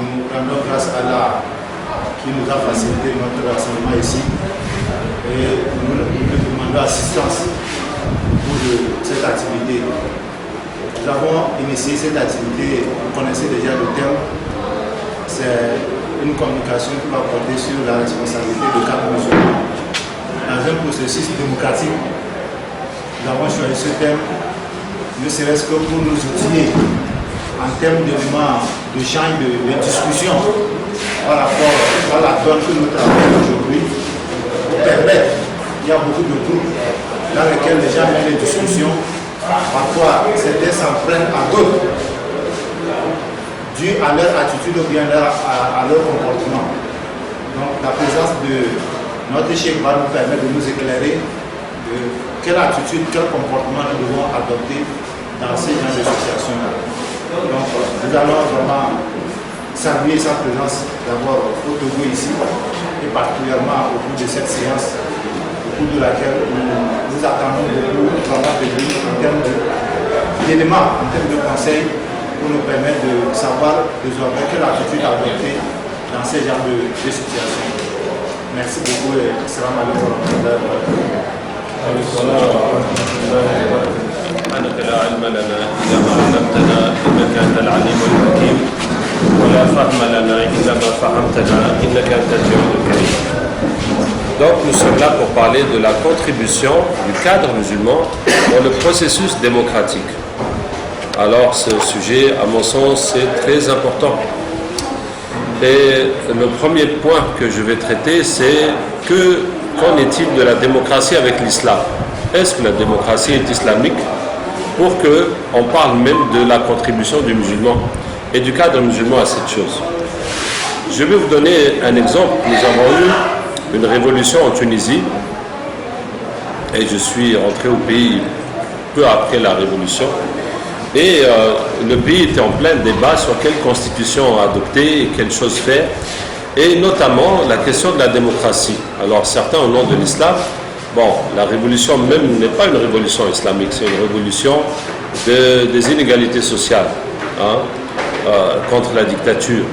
Nous rendons grâce à Allah qui nous a facilité notre rassemblement ici et nous demandons assistance pour cette activité. Nous avons initié cette activité, vous connaissez déjà le thème, c'est une communication qui va porter sur la responsabilité de cadres musulmans. Dans un processus démocratique, nous avons choisi ce thème, ne serait-ce que pour nous outiller en termes d'éléments d'échange, de discussion par rapport à la donne que nous travaillons aujourd'hui, pour permettre, il y a beaucoup de groupes dans lesquels les gens mènent les discussions, parfois certains s'en prennent à d'autres, dû à leur attitude ou bien à leur comportement. Donc la présence de notre cheikh va nous permettre de nous éclairer de quelle attitude, quel comportement nous devons adopter dans ces genre de situations-là. Donc nous allons vraiment saluer sa présence d'abord au Togo ici, et particulièrement au cours de cette séance, au cours de laquelle nous attendons beaucoup vraiment de lui en termes d'éléments, en termes de conseils, pour nous permettre de savoir désormais quelle attitude adopter dans ces genres de situations. Merci beaucoup et salam alaikum wa rahmatullahi wa barakatuh. سبحانك لا علم لنا إلا ما علمتنا إنك أنت العليم الحكيم ولا فهم لنا إلا ما فهمتنا إنك أنت الجواد الكريم. Donc nous sommes là pour parler de la contribution du cadre musulman dans le processus démocratique. Alors ce sujet, à mon sens, c'est très important. Et le premier point que je vais traiter, c'est qu'en est-il de la démocratie avec l'islam? Est-ce que la démocratie est islamique? Pour qu'on parle même de la contribution du musulman et du cadre musulman à cette chose. Je vais vous donner un exemple. Nous avons eu une révolution en Tunisie et je suis rentré au pays peu après la révolution. Et le pays était en plein débat sur quelle constitution adopter et quelle chose faire, et notamment la question de la démocratie. Alors certains au nom de l'islam, bon, la révolution même n'est pas une révolution islamique, c'est une révolution des inégalités sociales, hein, contre la dictature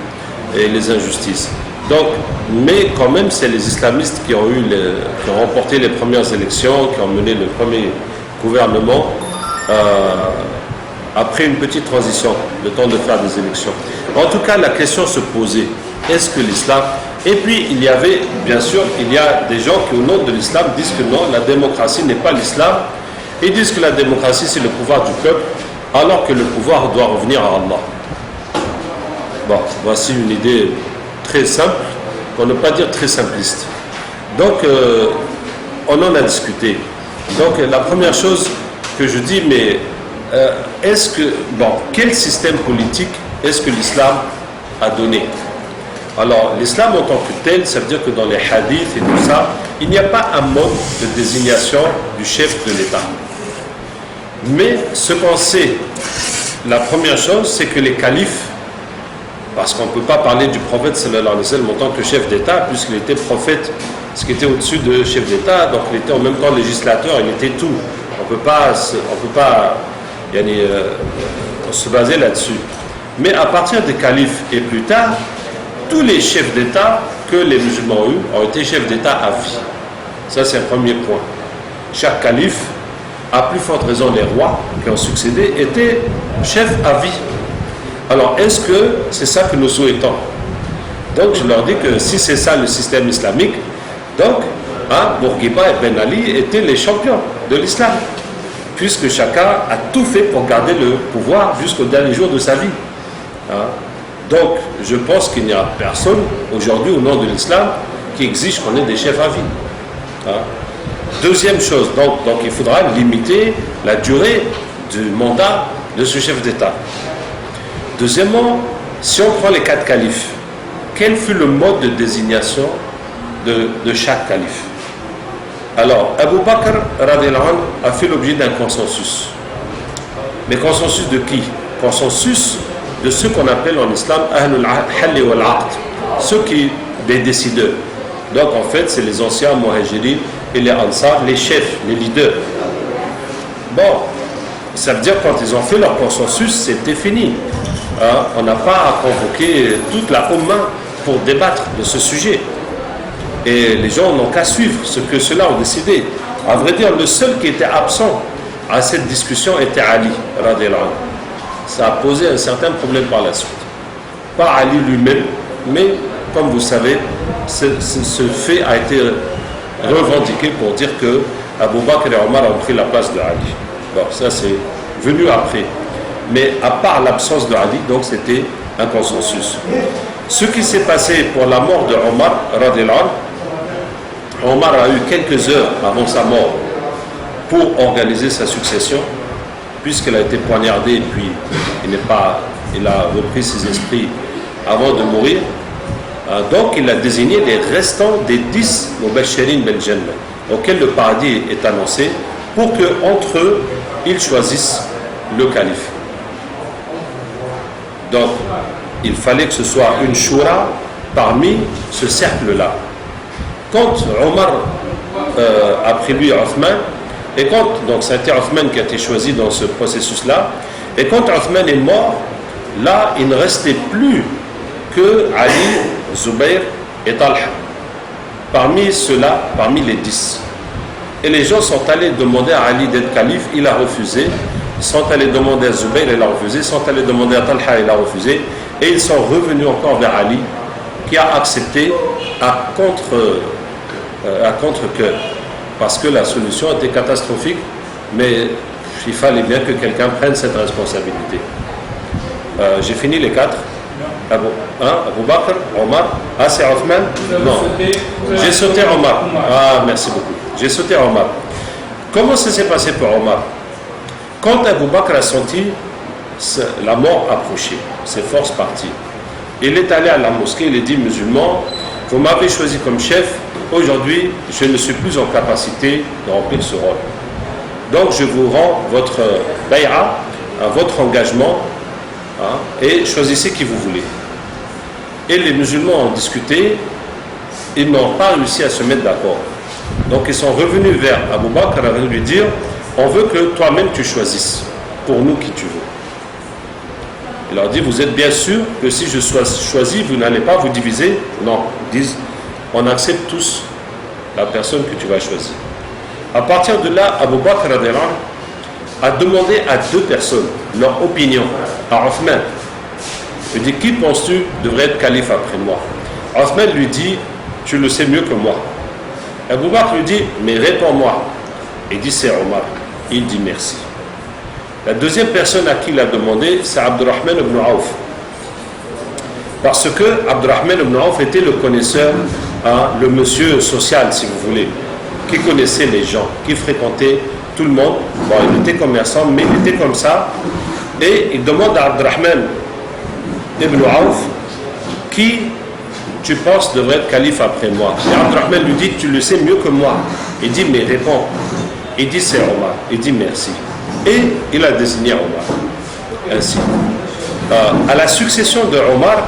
et les injustices. Donc, mais quand même, c'est les islamistes qui ont remporté les premières élections, qui ont mené le premier gouvernement. Après une petite transition, le temps de faire des élections. En tout cas, la question se posait, est-ce que l'islam... Et puis, il y avait, bien sûr, il y a des gens qui, au nom de l'islam, disent que non, la démocratie n'est pas l'islam. Ils disent que la démocratie, c'est le pouvoir du peuple, alors que le pouvoir doit revenir à Allah. Bon, voici une idée très simple, pour ne pas dire très simpliste. Donc, on en a discuté. Donc, la première chose que je dis, mais... quel système politique est-ce que l'islam a donné? Alors, l'islam en tant que tel, ça veut dire que dans les hadiths et tout ça, il n'y a pas un mode de désignation du chef de l'État. Mais ce qu'on sait, la première chose, c'est que les califes, parce qu'on ne peut pas parler du prophète sallallahu alayhi wa sallam en tant que chef d'État, puisqu'il était prophète, ce qui était au-dessus de chef d'État, donc il était en même temps législateur, il était tout. On peut pas se baser là-dessus. Mais à partir des califes et plus tard, tous les chefs d'État que les musulmans ont eu ont été chefs d'État à vie. Ça, c'est un premier point. Chaque calife, à plus forte raison les rois qui ont succédé, étaient chefs à vie. Alors, est-ce que c'est ça que nous souhaitons? Donc, je leur dis que si c'est ça le système islamique, donc, Bourguiba et Ben Ali étaient les champions de l'islam, puisque chacun a tout fait pour garder le pouvoir jusqu'au dernier jour de sa vie. Donc, je pense qu'il n'y a personne aujourd'hui au nom de l'islam qui exige qu'on ait des chefs à vie. Deuxième chose, donc il faudra limiter la durée du mandat de ce chef d'État. Deuxièmement, si on prend les 4 califes, quel fut le mode de désignation de chaque calife? Alors, Abu Bakr radhiyallahu anhu a fait l'objet d'un consensus. Mais consensus de qui? Consensus de ceux qu'on appelle en islam Ahlul Halli wal Aqd, ceux qui, des décideurs. Donc en fait, c'est les anciens Muhajirin et les Ansar, les chefs, les leaders. Bon, ça veut dire quand ils ont fait leur consensus, c'était fini. on n'a pas à convoquer toute la Ummah pour débattre de ce sujet. Et les gens n'ont qu'à suivre ce que ceux-là ont décidé. À vrai dire, le seul qui était absent à cette discussion était Ali, radiallahu anhu. Ça a posé un certain problème par la suite. Pas Ali lui-même, mais comme vous savez, ce fait a été revendiqué pour dire que Abu Bakr et Omar ont pris la place de Ali. Bon, ça c'est venu après. Mais à part l'absence de Ali, donc c'était un consensus. Ce qui s'est passé pour la mort de Omar, radiallahu anhu, Omar a eu quelques heures avant sa mort pour organiser sa succession, puisqu'elle a été poignardée et puis il a repris ses esprits avant de mourir. Donc il a désigné les restants des 10 Mubashirin bil Jannah, auxquels le paradis est annoncé, pour qu'entre eux, ils choisissent le calife. Donc il fallait que ce soit une shura parmi ce cercle-là. Quand Omar a pris lui Othman, et donc ça a été Othman qui a été choisi dans ce processus-là, et quand Othman est mort, là il ne restait plus que Ali, Zubayr et Talha. Parmi ceux-là, parmi les 10. Et les gens sont allés demander à Ali d'être calife, il a refusé. Ils sont allés demander à Zubayr, il a refusé. Ils sont allés demander à Talha, il a refusé. Et ils sont revenus encore vers Ali, qui a accepté à contre-cœur. Parce que la solution était catastrophique, mais il fallait bien que quelqu'un prenne cette responsabilité. J'ai fini les 4. Abu Bakr, Omar. Ah, c'est Othman? Non. J'ai sauté Omar. Ah, merci beaucoup. J'ai sauté Omar. Comment ça s'est passé pour Omar? Quand Abu Bakr a senti la mort approcher, ses forces parties, il est allé à la mosquée, il a dit: musulmans, vous m'avez choisi comme chef, aujourd'hui je ne suis plus en capacité de remplir ce rôle. Donc je vous rends votre bay'a, votre engagement, et choisissez qui vous voulez. Et les musulmans ont discuté, ils n'ont pas réussi à se mettre d'accord. Donc ils sont revenus vers Abu Bakr et lui dire: on veut que toi-même tu choisisses pour nous qui tu veux. Il leur dit: vous êtes bien sûr que si je sois choisi, vous n'allez pas vous diviser? Non, ils disent: on accepte tous la personne que tu vas choisir. À partir de là, Abu Bakr a demandé à 2 personnes leur opinion, à Othman. Il dit: qui penses-tu devrait être calife après moi? Othman lui dit: tu le sais mieux que moi. Abu Bakr lui dit: mais réponds-moi. Il dit: c'est Omar. Il dit: merci. La deuxième personne à qui il a demandé, c'est Abdurrahman ibn Auf. Parce que Abdurrahman ibn Auf était le connaisseur, le monsieur social, si vous voulez, qui connaissait les gens, qui fréquentait tout le monde. Bon, il était commerçant, mais il était comme ça. Et il demande à Abdurrahman ibn Auf: qui tu penses devrait être calife après moi? Et Abdurrahman lui dit: tu le sais mieux que moi. Il dit: mais réponds. Il dit: c'est Omar. Il dit: merci. Et il a désigné Omar. Ainsi. À la succession de Omar,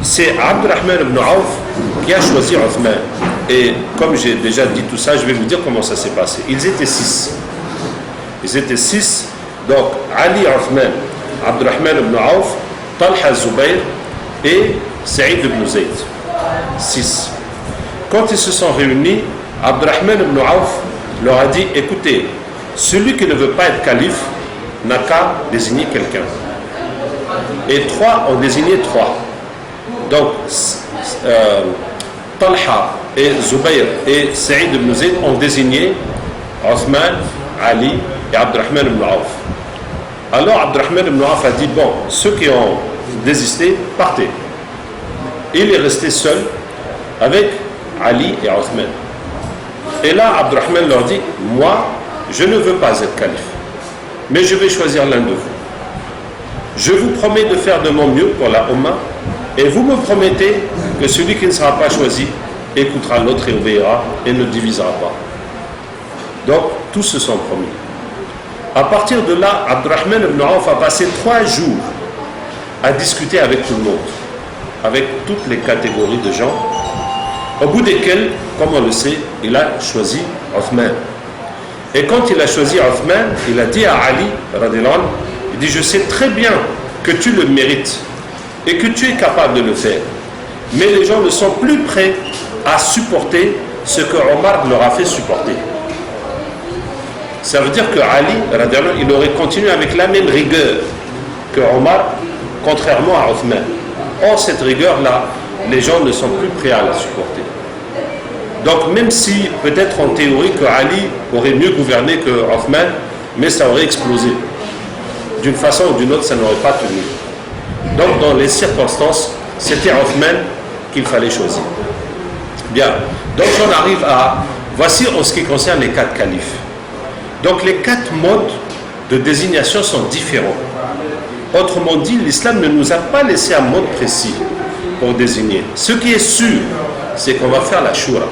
c'est Abdurrahman ibn Auf qui a choisi Othman. Et comme j'ai déjà dit tout ça, je vais vous dire comment ça s'est passé. Ils étaient 6. Ils étaient 6. Donc, Ali, Othman, Abdurrahman ibn Auf, Talha, Zubayr et Saïd ibn Zayd. 6. Quand ils se sont réunis, Abdurrahman ibn Auf leur a dit: écoutez, celui qui ne veut pas être calife n'a qu'à désigner quelqu'un. Et 3 ont désigné 3. Donc, Talha et Zubayr et Saïd ibn Zayd ont désigné Othman, Ali et Abdurrahman ibn Auf. Alors Abdurrahman ibn Auf a dit: bon, ceux qui ont désisté, partez. Il est resté seul avec Ali et Othman. Et là, Abdurrahman leur dit: moi, je ne veux pas être calife, mais je vais choisir l'un de vous. Je vous promets de faire de mon mieux pour la Ummah, et vous me promettez que celui qui ne sera pas choisi écoutera l'autre et obéira et ne divisera pas. Donc, tous se sont promis. À partir de là, Abdurrahman ibn Auf a passé 3 jours à discuter avec tout le monde, avec toutes les catégories de gens, au bout desquels, comme on le sait, il a choisi Othman. Et quand il a choisi Othman, il a dit à Ali, il dit: je sais très bien que tu le mérites et que tu es capable de le faire. Mais les gens ne sont plus prêts à supporter ce que Omar leur a fait supporter. Ça veut dire que Ali, il aurait continué avec la même rigueur que Omar, contrairement à Othman. Or, cette rigueur-là, les gens ne sont plus prêts à la supporter. Donc, même si, peut-être en théorie, que Ali aurait mieux gouverné que Othman, mais ça aurait explosé. D'une façon ou d'une autre, ça n'aurait pas tenu. Donc, dans les circonstances, c'était Othman qu'il fallait choisir. Bien. Donc, j'en arrive à... Voici en ce qui concerne les 4 califes. Donc, les 4 modes de désignation sont différents. Autrement dit, l'islam ne nous a pas laissé un mode précis pour désigner. Ce qui est sûr, c'est qu'on va faire la shura,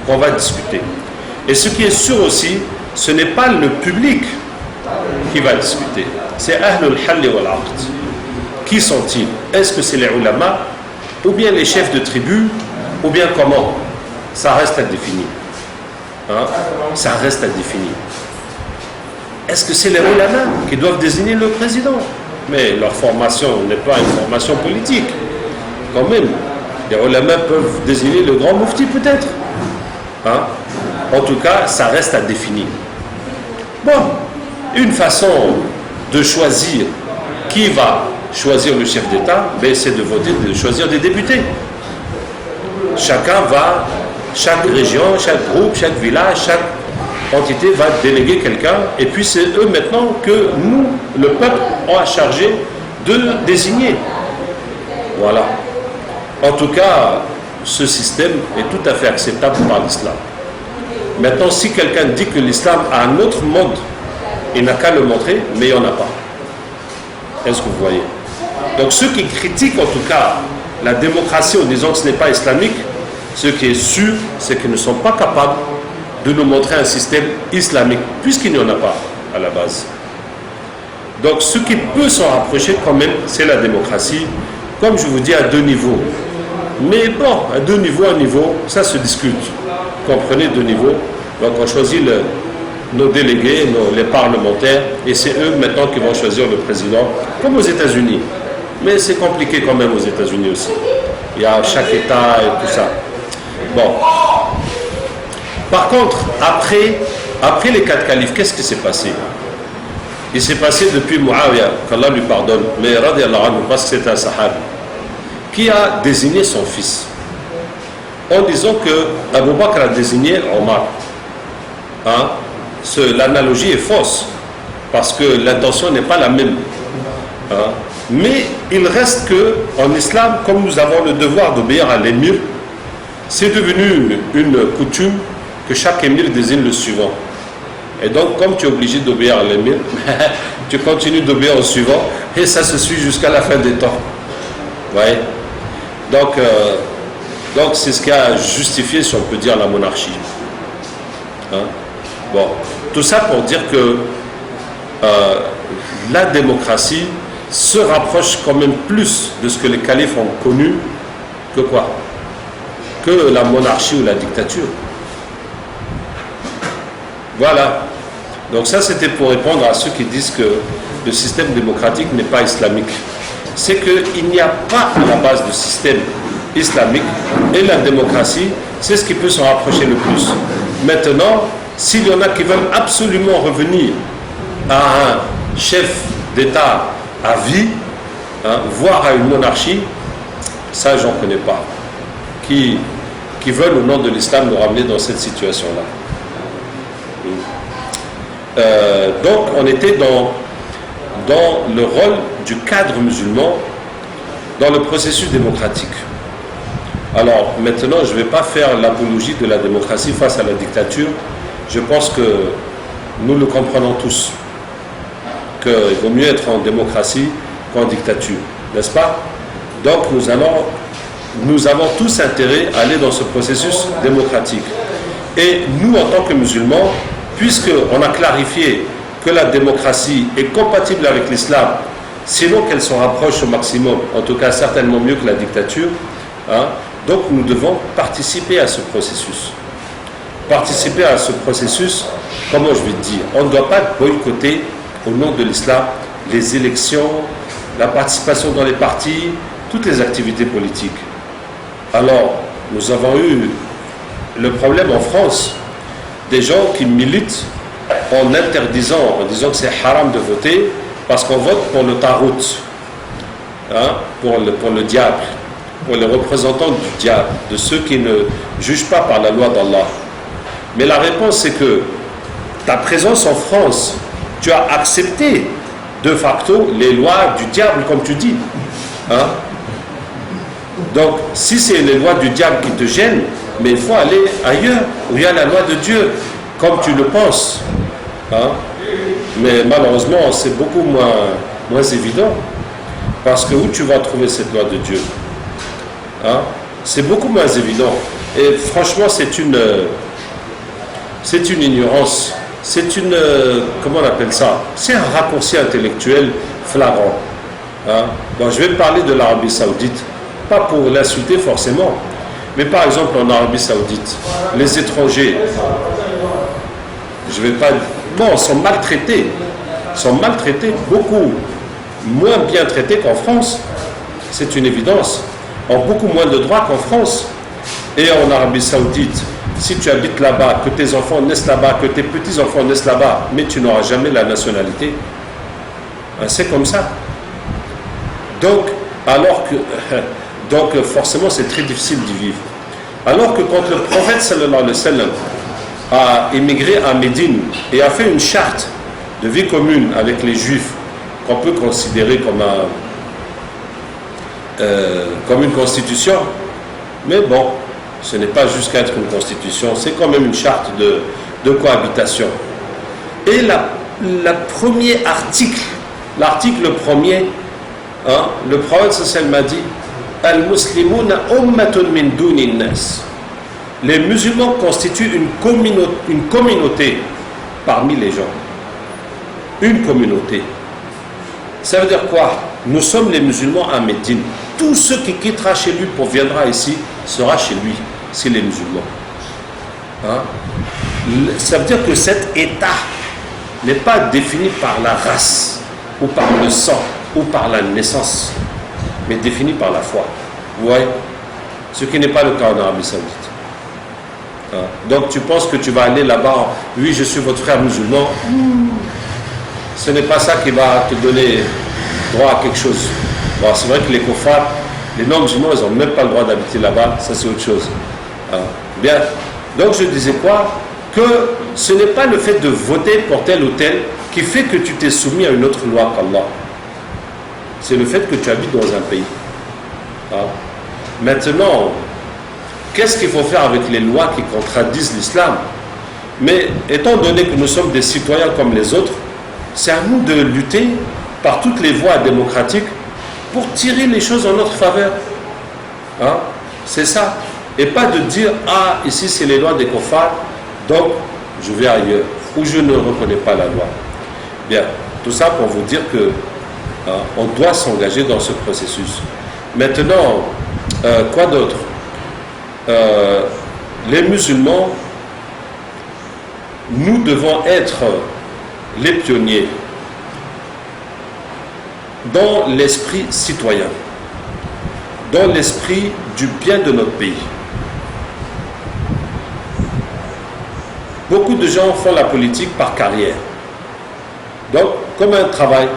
qu'on va discuter. Et ce qui est sûr aussi, ce n'est pas le public qui va discuter. C'est Ahlul Halli wal Aqd. Qui sont-ils? Est-ce que c'est les ulama, ou bien les chefs de tribu, ou bien comment? Ça reste à définir. Hein? Ça reste à définir. Est-ce que c'est les ulama qui doivent désigner le président? Mais leur formation n'est pas une formation politique. Quand même, les ulama peuvent désigner le grand mufti peut-être. Hein? En tout cas, ça reste à définir. Bon, une façon de choisir qui va choisir le chef d'État, ben, c'est de voter, de choisir des députés. Chacun va, chaque région, chaque groupe, chaque village, chaque entité va déléguer quelqu'un, et puis c'est eux maintenant que nous, le peuple, ont à charger de désigner. Voilà. En tout cas, ce système est tout à fait acceptable par l'islam. Maintenant, si quelqu'un dit que l'islam a un autre mode, il n'a qu'à le montrer, mais il n'y en a pas. Est-ce que vous voyez? Donc ceux qui critiquent en tout cas la démocratie en disant que ce n'est pas islamique, ce qui est sûr, c'est qu'ils ne sont pas capables de nous montrer un système islamique, puisqu'il n'y en a pas à la base. Donc ce qui peut s'en rapprocher quand même, c'est la démocratie, comme je vous dis, à 2 niveaux. Mais bon, à 2 niveaux, un niveau, ça se discute. Comprenez 2 niveaux. Donc on choisit nos délégués, les parlementaires, et c'est eux maintenant qui vont choisir le président, comme aux États-Unis. Mais c'est compliqué quand même aux États-Unis aussi. Il y a chaque État et tout ça. Bon. Par contre, après les 4 califes, qu'est-ce qui s'est passé? Il s'est passé depuis Muawiyah, qu'Allah lui pardonne, mais radiallahu anhu, parce que c'est un sahabi, qui a désigné son fils, en disant que Abu Bakr a désigné Omar. Hein? L'analogie est fausse, parce que l'intention n'est pas la même. Hein? Mais il reste qu'en islam, comme nous avons le devoir d'obéir à l'émir, c'est devenu une coutume que chaque émir désigne le suivant. Et donc, comme tu es obligé d'obéir à l'émir, tu continues d'obéir au suivant, et ça se suit jusqu'à la fin des temps. Vous voyez? Donc c'est ce qui a justifié, si on peut dire, la monarchie. Hein? Bon, tout ça pour dire que la démocratie se rapproche quand même plus de ce que les califes ont connu que quoi? Que la monarchie ou la dictature. Voilà. Donc ça, c'était pour répondre à ceux qui disent que le système démocratique n'est pas islamique. C'est qu'il n'y a pas à la base de système islamique, et la démocratie, c'est ce qui peut s'en rapprocher le plus. Maintenant, s'il y en a qui veulent absolument revenir à un chef d'État à vie, hein, voire à une monarchie, ça, j'en connais pas. Qui veulent, au nom de l'islam, nous ramener dans cette situation-là. Donc, on était dans le rôle du cadre musulman dans le processus démocratique. Alors, maintenant, je ne vais pas faire l'apologie de la démocratie face à la dictature. Je pense que nous le comprenons tous, qu'il vaut mieux être en démocratie qu'en dictature, n'est-ce pas? Donc, nous avons tous intérêt à aller dans ce processus démocratique. Et nous, en tant que musulmans, puisqu'on a clarifié que la démocratie est compatible avec l'islam, sinon qu'elle s'en rapproche au maximum, en tout cas certainement mieux que la dictature, hein, donc nous devons participer à ce processus. Participer à ce processus, comment je vais te dire, on ne doit pas boycotter au nom de l'islam les élections la participation dans les partis, toutes les activités politiques. Alors, nous avons eu le problème en France, des gens qui militent en interdisant, en disant que c'est haram de voter, parce qu'on vote pour le tarout, hein, pour le diable, pour les représentants du diable, de ceux qui ne jugent pas par la loi d'Allah. Mais la réponse, c'est que ta présence en France, tu as accepté de facto les lois du diable, comme tu dis. Hein? Donc, si c'est les lois du diable qui te gênent, mais il faut aller ailleurs, où il y a la loi de Dieu, comme tu le penses. Hein? Mais malheureusement, c'est beaucoup moins évident, parce que où tu vas trouver cette loi de Dieu? Hein? C'est beaucoup moins évident. Et franchement, c'est une ignorance. C'est une, comment on appelle ça? C'est un raccourci intellectuel flagrant. Hein? Donc je vais parler de l'Arabie Saoudite, pas pour l'insulter forcément, mais par exemple en Arabie Saoudite, les étrangers, je vais pas, bon, sont maltraités, beaucoup moins bien traités qu'en France, c'est une évidence, ont beaucoup moins de droits qu'en France. Et en Arabie Saoudite, si tu habites là-bas, que tes enfants naissent là-bas, que tes petits-enfants naissent là-bas, mais tu n'auras jamais la nationalité, c'est comme ça. Donc, forcément, c'est très difficile d'y vivre. Alors que quand le prophète sallallahu alayhi wa sallam a émigré à Médine et a fait une charte de vie commune avec les Juifs, qu'on peut considérer comme une constitution, mais bon, ce n'est pas jusqu'à être une constitution, c'est quand même une charte de cohabitation. Et le premier article, l'article premier, hein, le prophète sallallahu m'a dit Al-Muslimuna ummatun min duni nas. Les musulmans constituent une communauté parmi les gens. Une communauté. Ça veut dire quoi? Nous sommes les musulmans à Médine. Tout ce qui quittera chez lui pour viendra ici sera chez lui, c'est les musulmans. Hein? Ça veut dire que cet état n'est pas défini par la race, ou par le sang, ou par la naissance, mais défini par la foi. Vous voyez? Ce qui n'est pas le cas en Arabie Saoudite. Hein? Donc tu penses que tu vas aller là-bas, oui, je suis votre frère musulman. Ce n'est pas ça qui va te donner droit à quelque chose. Bon, c'est vrai que les koufars, les non-musulmans, ils n'ont même pas le droit d'habiter là-bas, ça c'est autre chose. Hein? Bien, donc je disais quoi? Que ce n'est pas le fait de voter pour tel ou tel qui fait que tu t'es soumis à une autre loi qu'Allah. C'est le fait que tu habites dans un pays. Hein? Maintenant, qu'est-ce qu'il faut faire avec les lois qui contradisent l'islam? Mais étant donné que nous sommes des citoyens comme les autres, c'est à nous de lutter par toutes les voies démocratiques pour tirer les choses en notre faveur. Hein? C'est ça. Et pas de dire, ah, ici c'est les lois des koufars, donc je vais ailleurs, ou je ne reconnais pas la loi. Bien, tout ça pour vous dire que on doit s'engager dans ce processus. Maintenant, quoi d'autre? Les musulmans, nous devons être les pionniers dans l'esprit citoyen, dans l'esprit du bien de notre pays. Beaucoup de gens font la politique par carrière, donc comme un travail,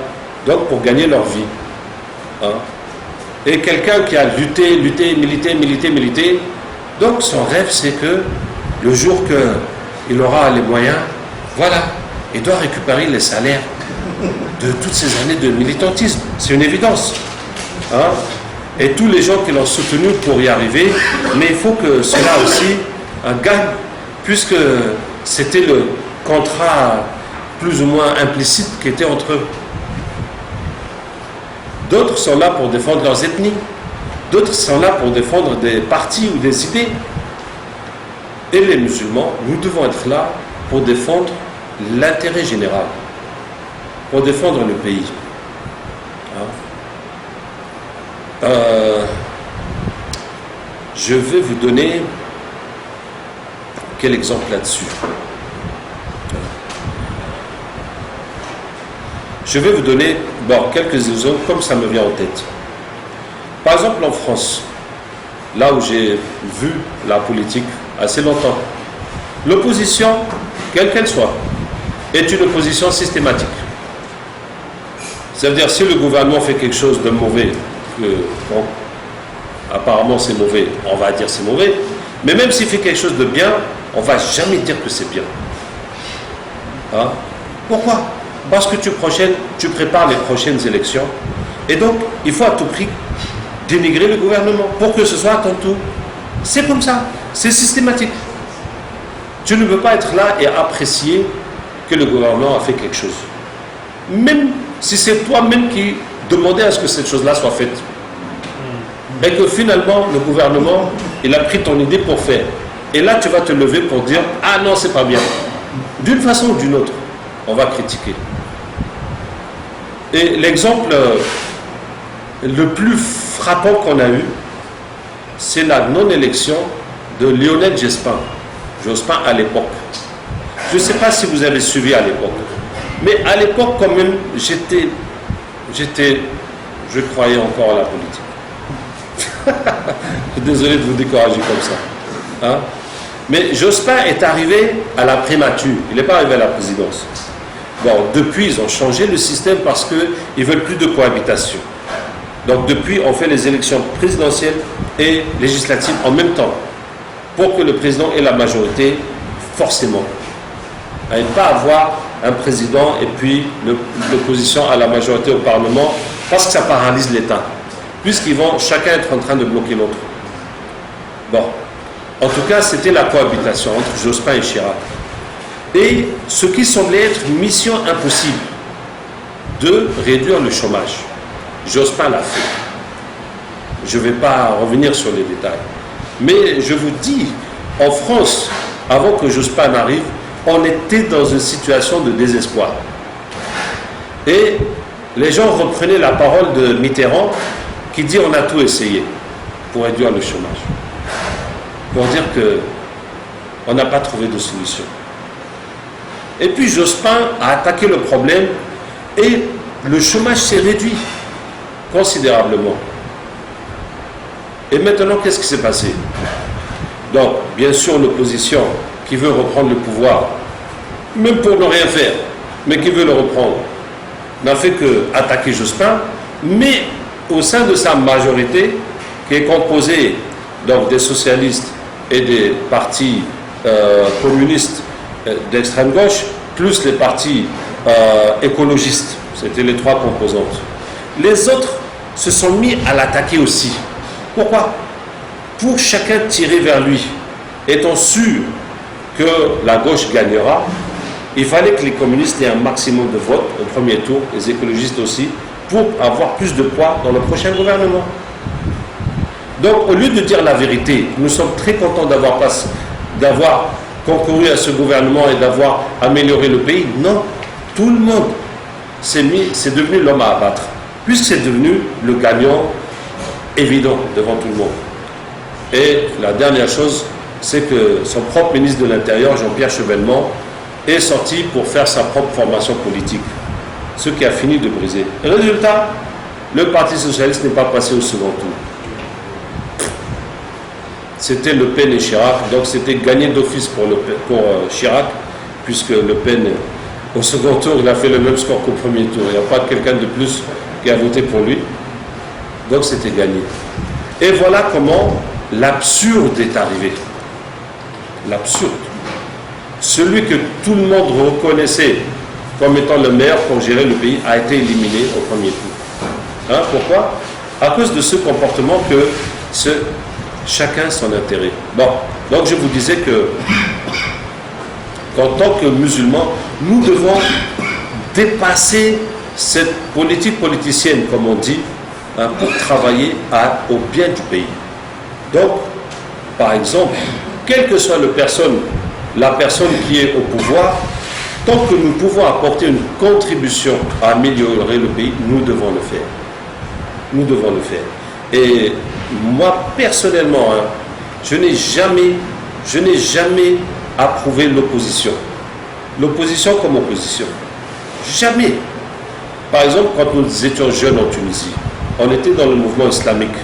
donc pour gagner leur vie. Hein? Et quelqu'un qui a lutté, milité, donc son rêve c'est que le jour qu'il aura les moyens, voilà, il doit récupérer les salaires de toutes ces années de militantisme. C'est une évidence. Hein? Et tous les gens qui l'ont soutenu pour y arriver, mais il faut que cela aussi gagne, puisque c'était le contrat plus ou moins implicite qui était entre eux. D'autres sont là pour défendre leurs ethnies, d'autres sont là pour défendre des partis ou des idées. Et les musulmans, nous devons être là pour défendre l'intérêt général, pour défendre le pays. Je vais vous donner quel exemple là-dessus. Je vais vous donner quelques exemples comme ça me vient en tête. Par exemple, en France, là où j'ai vu la politique assez longtemps, l'opposition, quelle qu'elle soit, est une opposition systématique. C'est-à-dire, si le gouvernement fait quelque chose de mauvais, apparemment c'est mauvais, on va dire c'est mauvais, mais même s'il fait quelque chose de bien, on ne va jamais dire que c'est bien. Hein? Pourquoi? Parce que tu prépares les prochaines élections, et donc il faut à tout prix dénigrer le gouvernement pour que ce soit à ton tour. C'est comme ça, c'est systématique. Tu ne peux pas être là et apprécier que le gouvernement a fait quelque chose. Même si c'est toi-même qui demandais à ce que cette chose-là soit faite. Et que finalement, le gouvernement, il a pris ton idée pour faire. Et là, tu vas te lever pour dire « Ah non, c'est pas bien ». D'une façon ou d'une autre, on va critiquer. Et l'exemple le plus frappant qu'on a eu, c'est la non-élection de Lionel Jospin à l'époque. Je ne sais pas si vous avez suivi à l'époque, mais à l'époque quand même, je croyais encore à la politique. Je suis désolé de vous décourager comme ça. Hein? Mais Jospin est arrivé à la primature, il n'est pas arrivé à la présidence. Bon, depuis, ils ont changé le système parce qu'ils ne veulent plus de cohabitation. Donc depuis, on fait les élections présidentielles et législatives en même temps, pour que le président ait la majorité, forcément. Et pas avoir un président et puis l'opposition à la majorité au Parlement, parce que ça paralyse l'État, puisqu'ils vont chacun être en train de bloquer l'autre. Bon, en tout cas, c'était la cohabitation entre Jospin et Chirac. Et ce qui semblait être une mission impossible, de réduire le chômage. Jospin l'a fait. Je ne vais pas revenir sur les détails. Mais je vous dis, en France, avant que Jospin n'arrive, on était dans une situation de désespoir. Et les gens reprenaient la parole de Mitterrand qui dit on a tout essayé pour réduire le chômage. Pour dire qu'on n'a pas trouvé de solution. Et puis Jospin a attaqué le problème et le chômage s'est réduit considérablement. Et maintenant, qu'est-ce qui s'est passé? Donc, bien sûr, l'opposition qui veut reprendre le pouvoir, même pour ne rien faire, mais qui veut le reprendre, n'a fait qu'attaquer Jospin, mais au sein de sa majorité, qui est composée donc des socialistes et des partis communistes d'extrême gauche, plus les partis écologistes, c'était les trois composantes. Les autres se sont mis à l'attaquer aussi. Pourquoi? Pour chacun tirer vers lui. Étant sûr que la gauche gagnera, il fallait que les communistes aient un maximum de votes au premier tour, les écologistes aussi, pour avoir plus de poids dans le prochain gouvernement. Donc, au lieu de dire la vérité, nous sommes très contents d'avoir concouru à ce gouvernement et d'avoir amélioré le pays. Non, tout le monde c'est devenu l'homme à abattre, puisque c'est devenu le gagnant évident devant tout le monde. Et la dernière chose, c'est que son propre ministre de l'Intérieur, Jean-Pierre Chevènement, est sorti pour faire sa propre formation politique, ce qui a fini de briser. Résultat, le Parti socialiste n'est pas passé au second tour. C'était Le Pen et Chirac, donc c'était gagné d'office pour Chirac, puisque Le Pen, au second tour, il a fait le même score qu'au premier tour. Il n'y a pas quelqu'un de plus qui a voté pour lui. Donc c'était gagné. Et voilà comment l'absurde est arrivé. L'absurde. Celui que tout le monde reconnaissait comme étant le meilleur pour gérer le pays a été éliminé au premier tour. Hein, pourquoi? À cause de ce comportement que chacun son intérêt. Bon, donc je vous disais qu'en tant que musulmans, nous devons dépasser cette politique politicienne, comme on dit, hein, pour travailler au bien du pays. Donc, par exemple, quelle que soit la personne qui est au pouvoir, tant que nous pouvons apporter une contribution à améliorer le pays, nous devons le faire. Nous devons le faire. Et moi, personnellement, hein, je n'ai jamais approuvé l'opposition. L'opposition comme opposition. Jamais. Par exemple, quand nous étions jeunes en Tunisie, on était dans le mouvement islamique,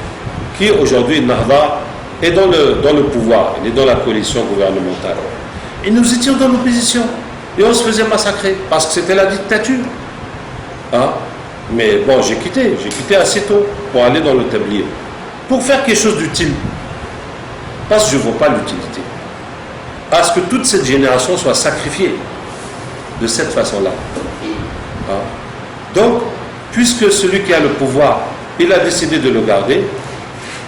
qui aujourd'hui, Nahda, est dans le pouvoir, il est dans la coalition gouvernementale. Et nous étions dans l'opposition. Et on se faisait massacrer, parce que c'était la dictature. Hein? Mais bon, j'ai quitté assez tôt pour aller dans le tablier. Pour faire quelque chose d'utile. Parce que je ne vois pas l'utilité. À ce que toute cette génération soit sacrifiée de cette façon-là. Hein? Donc, puisque celui qui a le pouvoir, il a décidé de le garder,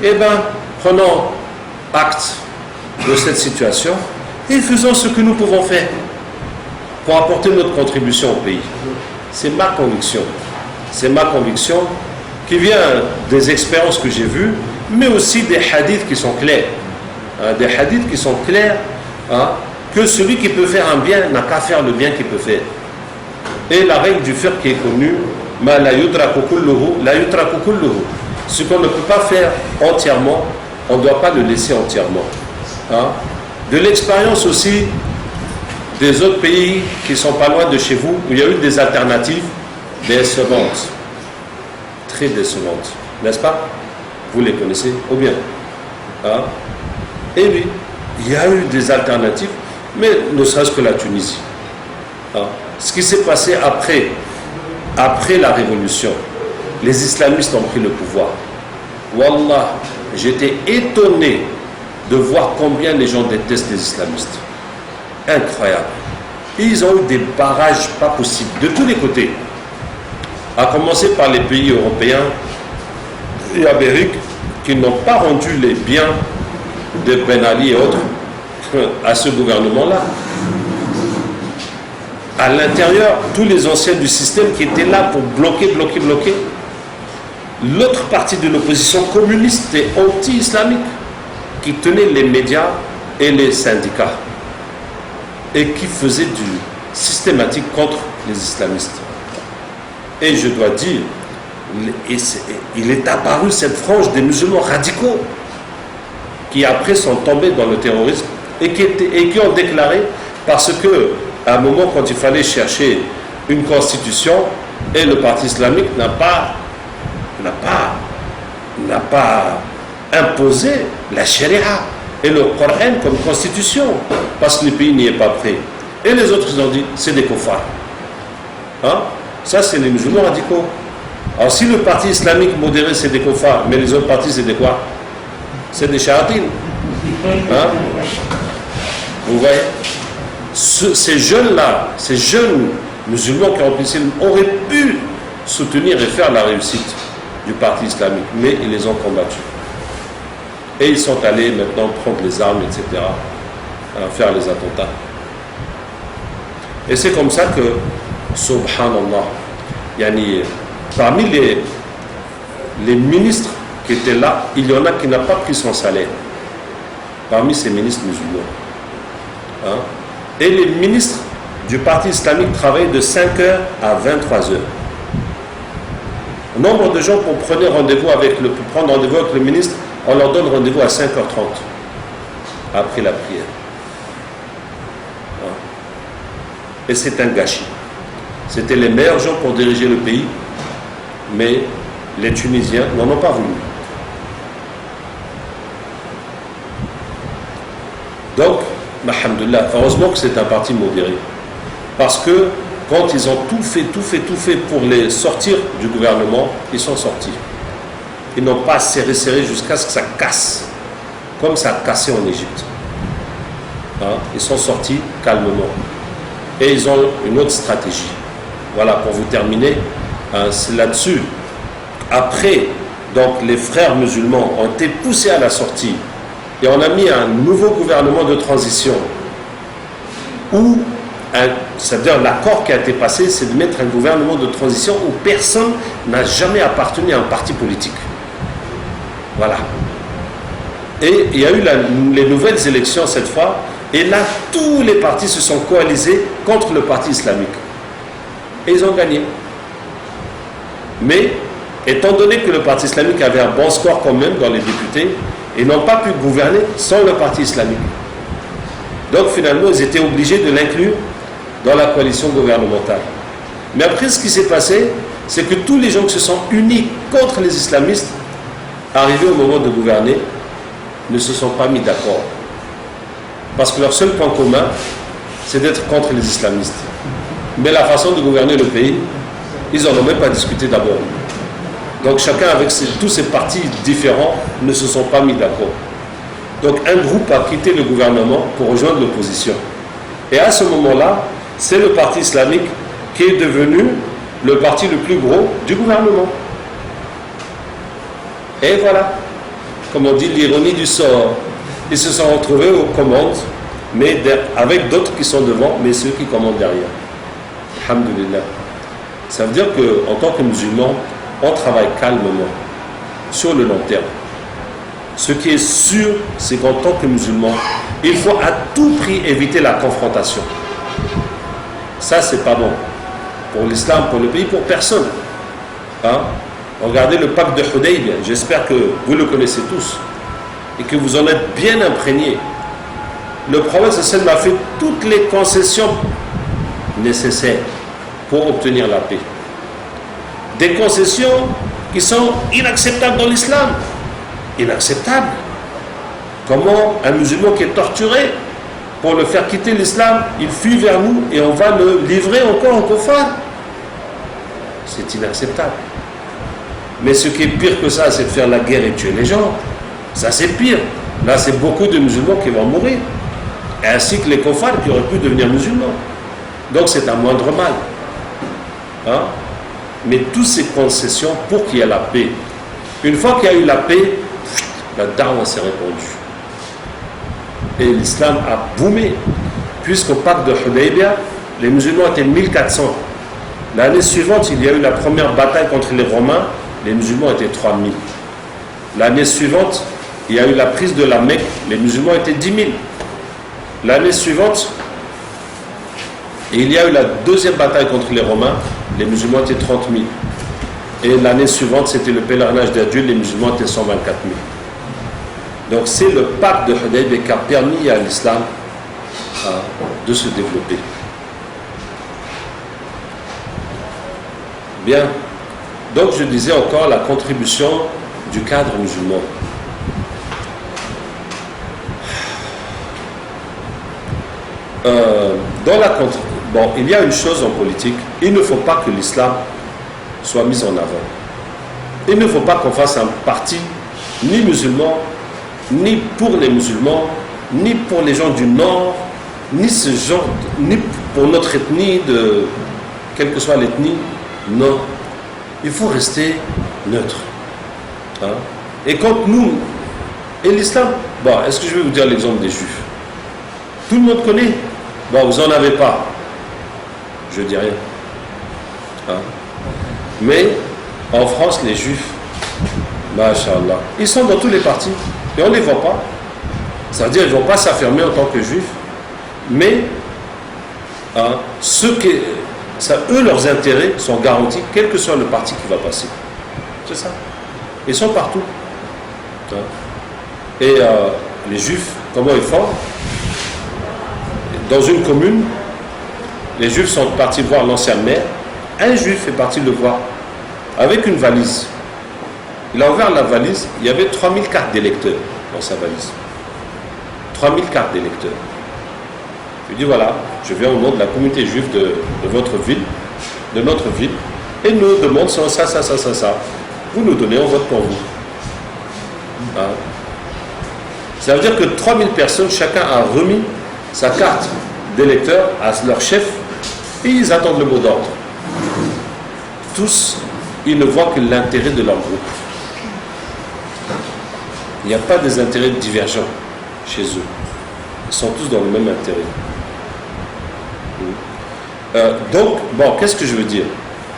eh bien, prenons acte de cette situation et faisons ce que nous pouvons faire pour apporter notre contribution au pays. C'est ma conviction. C'est ma conviction qui vient des expériences que j'ai vues, mais aussi des hadiths qui sont clairs. Hein, des hadiths qui sont clairs, hein, que celui qui peut faire un bien n'a qu'à faire le bien qu'il peut faire. Et la règle du fiqh qui est connue, ma la yudraku kulluhu, la yutraku kulluhu. Ce qu'on ne peut pas faire entièrement, on ne doit pas le laisser entièrement. Hein. De l'expérience aussi des autres pays qui ne sont pas loin de chez vous, où il y a eu des alternatives décevantes, très décevantes, n'est-ce pas? Vous les connaissez, ou bien? Hein? Et oui, il y a eu des alternatives, mais ne serait-ce que la Tunisie. Hein? Ce qui s'est passé après la révolution, les islamistes ont pris le pouvoir. Wallah, j'étais étonné de voir combien les gens détestent les islamistes. Incroyable. Et ils ont eu des barrages pas possibles, de tous les côtés. À commencer par les pays européens et américains qui n'ont pas rendu les biens de Ben Ali et autres à ce gouvernement-là. À l'intérieur, tous les anciens du système qui étaient là pour bloquer. L'autre partie de l'opposition communiste et anti-islamique qui tenait les médias et les syndicats et qui faisait du systématique contre les islamistes. Et je dois dire, il est apparu cette frange des musulmans radicaux qui après sont tombés dans le terrorisme et qui ont déclaré, parce que à un moment quand il fallait chercher une constitution, et le parti islamique n'a pas imposé la charia et le Coran comme constitution, parce que le pays n'y est pas prêt. Et les autres, ils ont dit, c'est des koufars. Hein? Ça, c'est les musulmans radicaux. Alors, si le parti islamique modéré, c'est des koufars, mais les autres partis, c'est des quoi? C'est des shayatines. Hein? Vous voyez? Ces jeunes-là, ces jeunes musulmans qui ont remplissé, auraient pu soutenir et faire la réussite du parti islamique, mais ils les ont combattus. Et ils sont allés maintenant prendre les armes, etc., faire les attentats. Et c'est comme ça que, subhanallah, yani, parmi les ministres qui étaient là, il y en a qui n'ont pas pris son salaire, parmi ces ministres musulmans. Hein? Et les ministres du parti islamique travaillent de 5h à 23h. Nombre de gens pour prendre rendez-vous avec le ministre, on leur donne rendez-vous à 5h30 après la prière. Et c'est un gâchis. C'était les meilleurs gens pour diriger le pays, mais les Tunisiens n'en ont pas voulu. Donc, alhamdoulilah, heureusement que c'est un parti modéré. Parce que quand ils ont tout fait pour les sortir du gouvernement, ils sont sortis. Ils n'ont pas serré jusqu'à ce que ça casse, comme ça a cassé en Égypte. Hein? Ils sont sortis calmement. Et ils ont une autre stratégie. Voilà, pour vous terminer, hein, c'est là-dessus. Après, donc, les frères musulmans ont été poussés à la sortie. Et on a mis un nouveau gouvernement de transition où, c'est-à-dire l'accord qui a été passé, c'est de mettre un gouvernement de transition où personne n'a jamais appartenu à un parti politique. Voilà. Et il y a eu les nouvelles élections cette fois, et là, tous les partis se sont coalisés contre le parti islamique. Et ils ont gagné. Mais, étant donné que le parti islamique avait un bon score quand même dans les députés, ils n'ont pas pu gouverner sans le parti islamique. Donc finalement, ils étaient obligés de l'inclure dans la coalition gouvernementale. Mais après, ce qui s'est passé, c'est que tous les gens qui se sont unis contre les islamistes, arrivés au moment de gouverner, ne se sont pas mis d'accord. Parce que leur seul point commun, c'est d'être contre les islamistes. Mais la façon de gouverner le pays, ils n'en ont même pas discuté d'abord. Donc chacun avec tous ses partis différents ne se sont pas mis d'accord. Donc un groupe a quitté le gouvernement pour rejoindre l'opposition. Et à ce moment-là, c'est le parti islamique qui est devenu le parti le plus gros du gouvernement. Et voilà, comme on dit, l'ironie du sort. Ils se sont retrouvés aux commandes, mais avec d'autres qui sont devant, mais ceux qui commandent derrière. Alhamdulillah. Ça veut dire qu'en tant que musulman, on travaille calmement, sur le long terme. Ce qui est sûr, c'est qu'en tant que musulman, il faut à tout prix éviter la confrontation. Ça, c'est pas bon. Pour l'islam, pour le pays, pour personne. Hein? Regardez le pacte de Hudaybiya, j'espère que vous le connaissez tous et que vous en êtes bien imprégnés. Le prophète sallallahu alayhi wa sallam a fait toutes les concessions nécessaires pour obtenir la paix. Des concessions qui sont inacceptables dans l'islam. Inacceptables. Comment un musulman qui est torturé, pour le faire quitter l'islam, il fuit vers nous et on va le livrer encore au kuffar? C'est inacceptable. Mais ce qui est pire que ça, c'est de faire la guerre et tuer les gens. Ça, c'est pire. Là, c'est beaucoup de musulmans qui vont mourir. Ainsi que les kuffars qui auraient pu devenir musulmans. Donc, c'est un moindre mal. Hein? Mais toutes ces concessions pour qu'il y ait la paix. Une fois qu'il y a eu la paix, la da'wah s'est répandue. Et l'islam a boomé. Puisqu'au pacte de Hudaybiya, les musulmans étaient 1400. L'année suivante, il y a eu la première bataille contre les Romains. Les musulmans étaient 3000. L'année suivante, il y a eu la prise de la Mecque. Les musulmans étaient 10 000. L'année suivante, il y a eu la deuxième bataille contre les Romains. Les musulmans étaient 30 000. Et l'année suivante, c'était le pèlerinage d'Adjul. Les musulmans étaient 124 000. Donc c'est le pacte de Hudaybiya qui a permis à l'islam de se développer. Bien. Donc je disais encore la contribution du cadre musulman. Bon, il y a une chose en politique, il ne faut pas que l'islam soit mis en avant. Il ne faut pas qu'on fasse un parti ni musulman, ni pour les musulmans, ni pour les gens du Nord, ni ce genre, ni pour notre ethnie, quelle que soit l'ethnie. Non. Il faut rester neutre. Hein? Et quand nous, et l'islam, bon, est-ce que je vais vous dire l'exemple des juifs? Tout le monde connaît. Bon, vous n'en avez pas. Je dis rien. Hein? Mais en France, les juifs, masha'Allah, ils sont dans tous les partis. Et on ne les voit pas. Ça veut dire qu'ils ne vont pas s'affirmer en tant que juifs. Mais hein, eux, leurs intérêts sont garantis, quel que soit le parti qui va passer. C'est ça. Ils sont partout. Hein? Et les juifs, comment ils font? Dans une commune, les juifs sont partis voir l'ancien maire. Un juif est parti le voir avec une valise. Il a ouvert la valise, il y avait 3000 cartes d'électeurs dans sa valise. 3000 cartes d'électeurs. Je lui dis voilà, je viens au nom de la communauté juive de votre ville, de notre ville, et nous demandons ça. Vous nous donnez, on vote pour vous. Hein? Ça veut dire que 3000 personnes, chacun a remis sa carte d'électeur à leur chef, et ils attendent le mot d'ordre. Tous, ils ne voient que l'intérêt de leur groupe. Il n'y a pas des intérêts divergents chez eux. Ils sont tous dans le même intérêt. Donc, bon, qu'est-ce que je veux dire?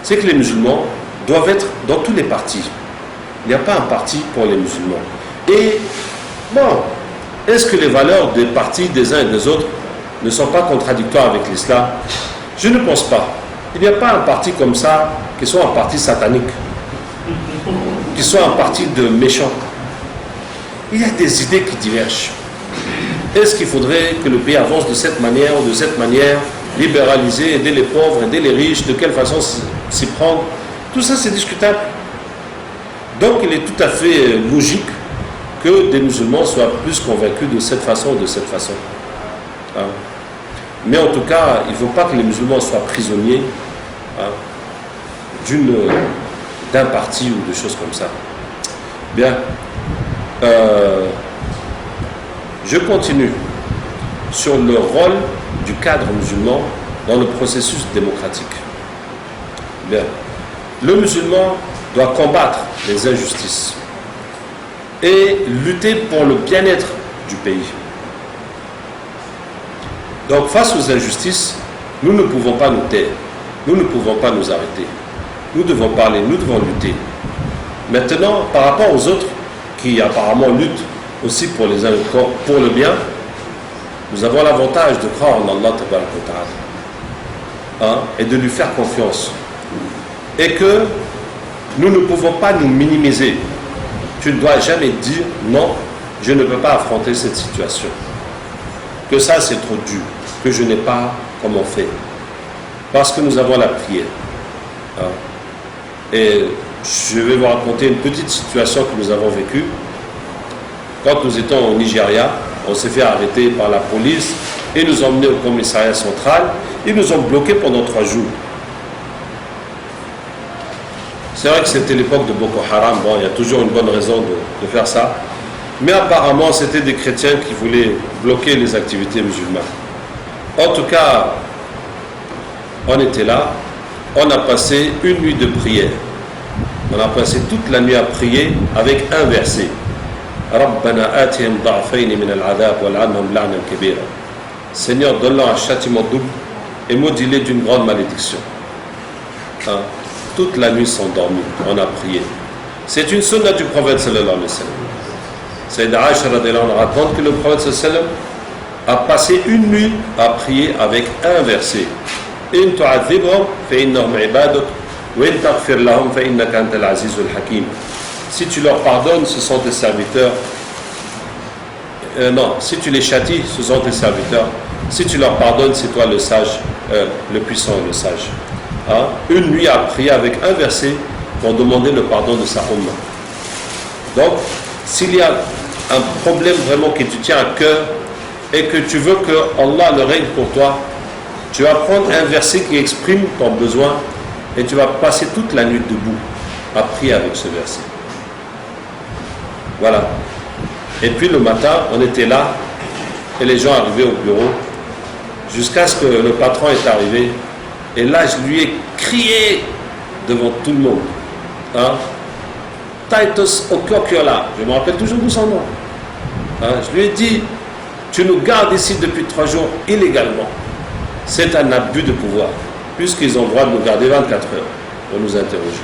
C'est que les musulmans doivent être dans tous les partis. Il n'y a pas un parti pour les musulmans. Et, bon, est-ce que les valeurs des partis des uns et des autres ne sont pas contradictoires avec l'islam? Je ne pense pas. Il n'y a pas un parti comme ça qui soit un parti satanique, qui soit un parti de méchants. Il y a des idées qui divergent. Est-ce qu'il faudrait que le pays avance de cette manière ou de cette manière, libéraliser, aider les pauvres, aider les riches, de quelle façon s'y prendre? Tout ça, c'est discutable. Donc, il est tout à fait logique que des musulmans soient plus convaincus de cette façon ou de cette façon. Hein. Mais en tout cas, il ne faut pas que les musulmans soient prisonniers, hein, d'un parti ou de choses comme ça. Bien. Je continue sur le rôle du cadre musulman dans le processus démocratique. Bien. Le musulman doit combattre les injustices et lutter pour le bien-être du pays. Donc face aux injustices, nous ne pouvons pas nous taire, nous ne pouvons pas nous arrêter. Nous devons parler, nous devons lutter. Maintenant, par rapport aux autres qui apparemment luttent aussi pour le bien, nous avons l'avantage de croire en Allah Ta'ala, et de lui faire confiance. Et que nous ne pouvons pas nous minimiser. Tu ne dois jamais dire non, je ne peux pas affronter cette situation. Que ça c'est trop dur, que je n'ai pas comment faire. Parce que nous avons la prière. Et je vais vous raconter une petite situation que nous avons vécue. Quand nous étions au Nigeria, on s'est fait arrêter par la police et nous ont emmenés au commissariat central. Ils nous ont bloqués pendant 3 jours. C'est vrai que c'était l'époque de Boko Haram. Bon, il y a toujours une bonne raison de faire ça. Mais apparemment, c'était des chrétiens qui voulaient bloquer les activités musulmanes. En tout cas, on était là. On a passé une nuit de prière. On a passé toute la nuit à prier avec un verset. Rabbana atihim da'afayni min al-adab wal'anhum la'nan kabira. Seigneur, donne-leur un châtiment double et maudis-les d'une grande malédiction. Toute la nuit sans dormir, on a prié. C'est une sunna du prophète sallallahu alayhi wa sallam. Sayyida Aisha radhiyallahu anha raconte que le prophète sallallahu alayhi wa sallam a passé une nuit à prier avec un verset. In tu'adhibhum fa innahum ibaduk wa in taghfir lahum fa innaka antal azizul hakim. Si tu leur pardonnes, ce sont tes serviteurs. Non, si tu les châties, ce sont tes serviteurs. Si tu leur pardonnes, c'est toi le sage, le puissant et le sage. Une nuit à prier avec un verset pour demander le pardon de sa umma. Donc, s'il y a un problème vraiment qui te tient à cœur et que tu veux que Allah le règle pour toi, tu vas prendre un verset qui exprime ton besoin et tu vas passer toute la nuit debout à prier avec ce verset. Voilà. Et puis le matin, on était là et les gens arrivaient au bureau jusqu'à ce que le patron est arrivé. Et là, je lui ai crié devant tout le monde. Titus Okokiola, je me rappelle toujours de son nom. Je lui ai dit, tu nous gardes ici depuis 3 jours illégalement. C'est un abus de pouvoir, puisqu'ils ont le droit de nous garder 24 heures pour nous interroger.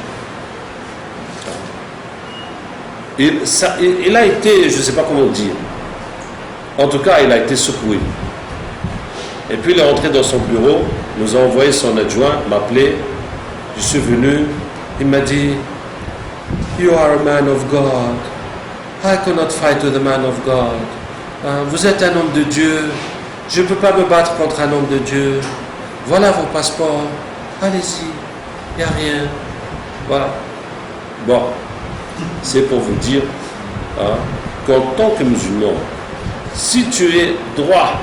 Il a été, je ne sais pas comment dire, en tout cas, il a été secoué. Et puis il est rentré dans son bureau, nous a envoyé son adjoint, m'appeler. Je suis venu, il m'a dit, You are a man of God. I cannot fight with a man of God. Vous êtes un homme de Dieu. Je ne peux pas me battre contre un homme de Dieu. Voilà vos passeports. Allez-y, il n'y a rien. Voilà. Bon, c'est pour vous dire qu'en tant que musulman, si tu es droit,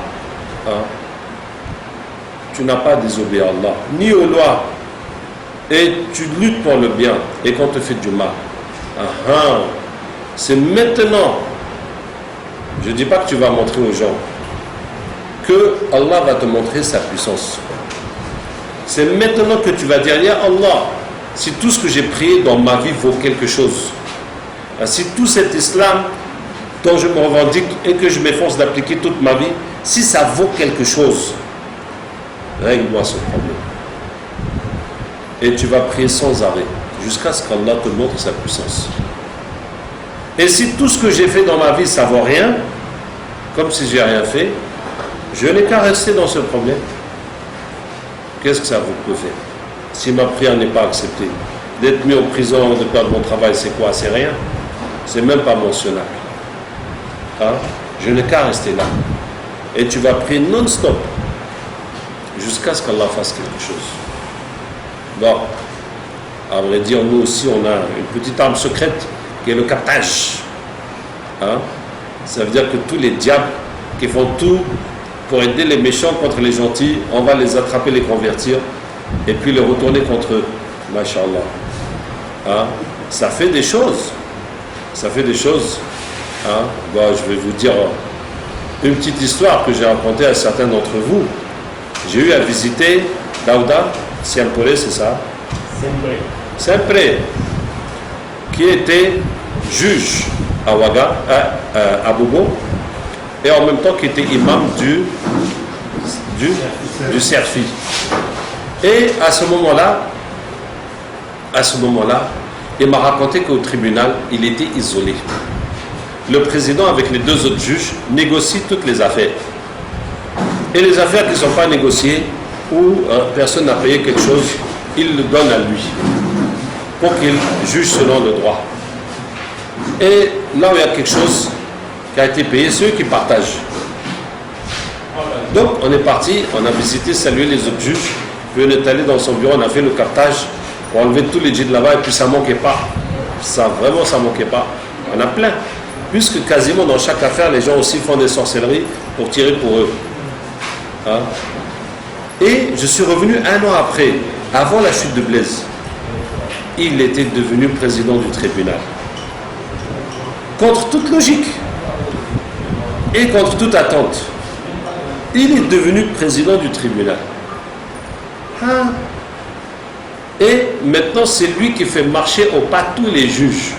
tu n'as pas désobéi à Allah, ni aux lois, et tu luttes pour le bien, et qu'on te fait du mal. C'est maintenant, je ne dis pas que tu vas montrer aux gens, que Allah va te montrer sa puissance. C'est maintenant que tu vas dire, Ya Allah, si tout ce que j'ai prié dans ma vie vaut quelque chose, si tout cet islam dont je me revendique et que je m'efforce d'appliquer toute ma vie, si ça vaut quelque chose, règle-moi ce problème. Et tu vas prier sans arrêt, jusqu'à ce qu'Allah te montre sa puissance. Et si tout ce que j'ai fait dans ma vie, ça ne vaut rien, comme si j'ai rien fait, je n'ai qu'à rester dans ce problème. Qu'est-ce que ça vous peut faire? Si ma prière n'est pas acceptée, d'être mis en prison, de perdre mon travail, c'est quoi? C'est rien. C'est même pas mentionnable. Je n'ai qu'à rester là. Et tu vas prier non-stop, jusqu'à ce qu'Allah fasse quelque chose. Bon. À vrai dire, nous aussi, on a une petite arme secrète qui est le captage. Hein? Ça veut dire que tous les diables qui font tout pour aider les méchants contre les gentils, on va les attraper, les convertir et puis les retourner contre eux. Masha'Allah. Hein? Ça fait des choses. Ça fait des choses. Hein? Bon, je vais vous dire une petite histoire que j'ai racontée à certains d'entre vous. J'ai eu à visiter Daouda, Siempre, c'est ça? Siempre, qui était juge à Ouaga, à Bobo, et en même temps qui était imam du Serfi. Et à ce moment-là, il m'a raconté qu'au tribunal, il était isolé. Le président, avec les deux autres juges, négocie toutes les affaires. Et les affaires qui ne sont pas négociées, où personne n'a payé quelque chose, il le donne à lui, pour qu'il juge selon le droit. Et là où il y a quelque chose qui a été payé, c'est eux qui partagent. Donc on est parti, on a visité, salué les autres juges, puis on est allé dans son bureau, on a fait le captage, pour enlever tous les djinns là-bas, et puis ça ne manquait pas. Ça ne manquait pas. On a plein. Puisque quasiment dans chaque affaire, les gens aussi font des sorcelleries pour tirer pour eux. Hein? Et je suis revenu 1 an après, avant la chute de Blaise. Il était devenu président du tribunal. Contre toute logique et contre toute attente, il est devenu président du tribunal. Hein? Et maintenant, c'est lui qui fait marcher au pas tous les juges.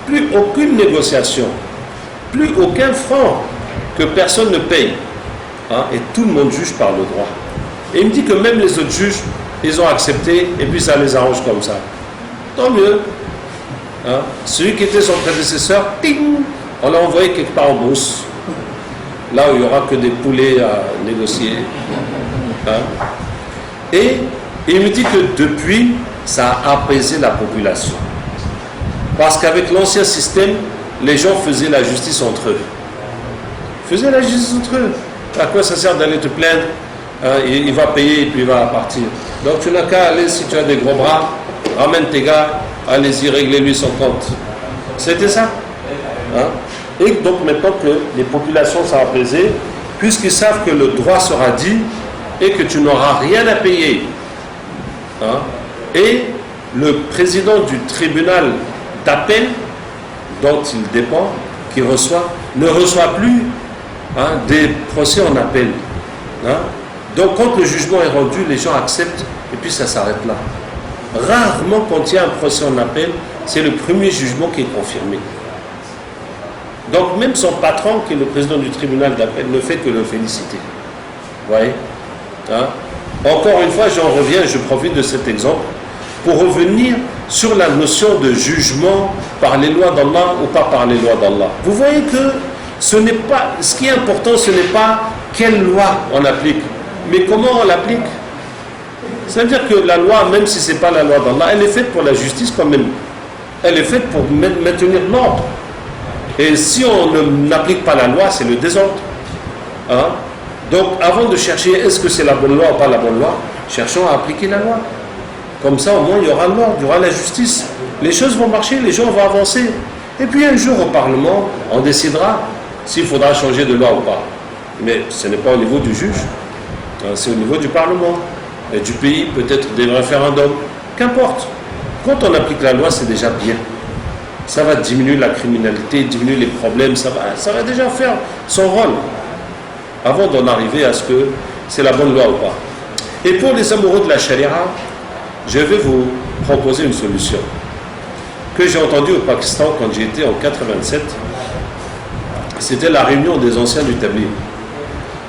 Plus aucune négociation, plus aucun franc que personne ne paye. Hein? Et tout le monde juge par le droit. Et il me dit que même les autres juges, ils ont accepté et puis ça les arrange comme ça. Tant mieux. Hein? Celui qui était son prédécesseur, ting, on l'a envoyé quelque part en brousse. Là où il n'y aura que des poulets à négocier. Hein? Et il me dit que depuis, ça a apaisé la population. Parce qu'avec l'ancien système, les gens faisaient la justice entre eux. Faisaient la justice entre eux. À quoi ça sert d'aller te plaindre? Il va payer et puis il va partir. Donc tu n'as qu'à aller, si tu as des gros bras, ramène tes gars, allez-y, réglez-lui son compte. C'était ça. Hein? Et donc maintenant que les populations sont apaisées, puisqu'ils savent que le droit sera dit et que tu n'auras rien à payer. Hein? Et le président du tribunal d'appel dont il dépend, qui reçoit, ne reçoit plus des procès en appel. Hein? Donc quand le jugement est rendu, les gens acceptent et puis ça s'arrête là. Rarement quand il y a un procès en appel, c'est le premier jugement qui est confirmé. Donc même son patron, qui est le président du tribunal d'appel, ne fait que le féliciter. Vous voyez? Hein? Encore une fois, j'en reviens, je profite de cet exemple pour revenir sur la notion de jugement par les lois d'Allah ou pas par les lois d'Allah. Vous voyez que ce qui est important, ce n'est pas quelle loi on applique, mais comment on l'applique. C'est-à-dire que la loi, même si ce n'est pas la loi d'Allah, elle est faite pour la justice quand même. Elle est faite pour maintenir l'ordre. Et si on n'applique pas la loi, c'est le désordre. Hein? Donc avant de chercher est-ce que c'est la bonne loi ou pas la bonne loi, cherchons à appliquer la loi. Comme ça, au moins, il y aura l'ordre, il y aura la justice. Les choses vont marcher, les gens vont avancer. Et puis un jour, au Parlement, on décidera s'il faudra changer de loi ou pas. Mais ce n'est pas au niveau du juge, c'est au niveau du Parlement. Et du pays, peut-être des référendums. Qu'importe. Quand on applique la loi, c'est déjà bien. Ça va diminuer la criminalité, diminuer les problèmes, ça va déjà faire son rôle. Avant d'en arriver à ce que c'est la bonne loi ou pas. Et pour les amoureux de la charia, je vais vous proposer une solution que j'ai entendue au Pakistan quand j'y étais en 87. C'était la réunion des anciens du Tabligh.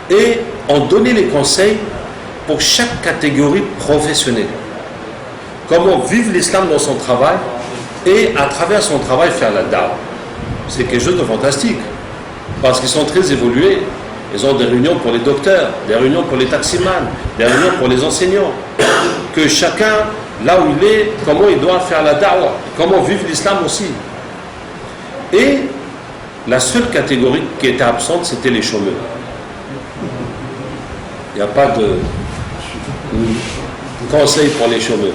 Et on donnait les conseils pour chaque catégorie professionnelle. Comment vivre l'islam dans son travail et à travers son travail faire la da'wah. C'est quelque chose de fantastique parce qu'ils sont très évolués. Ils ont des réunions pour les docteurs, des réunions pour les taximans, des réunions pour les enseignants. Que chacun, là où il est, comment il doit faire la da'wah, comment vivre l'islam aussi. Et la seule catégorie qui était absente, c'était les chômeurs. Il n'y a pas de conseil pour les chômeurs.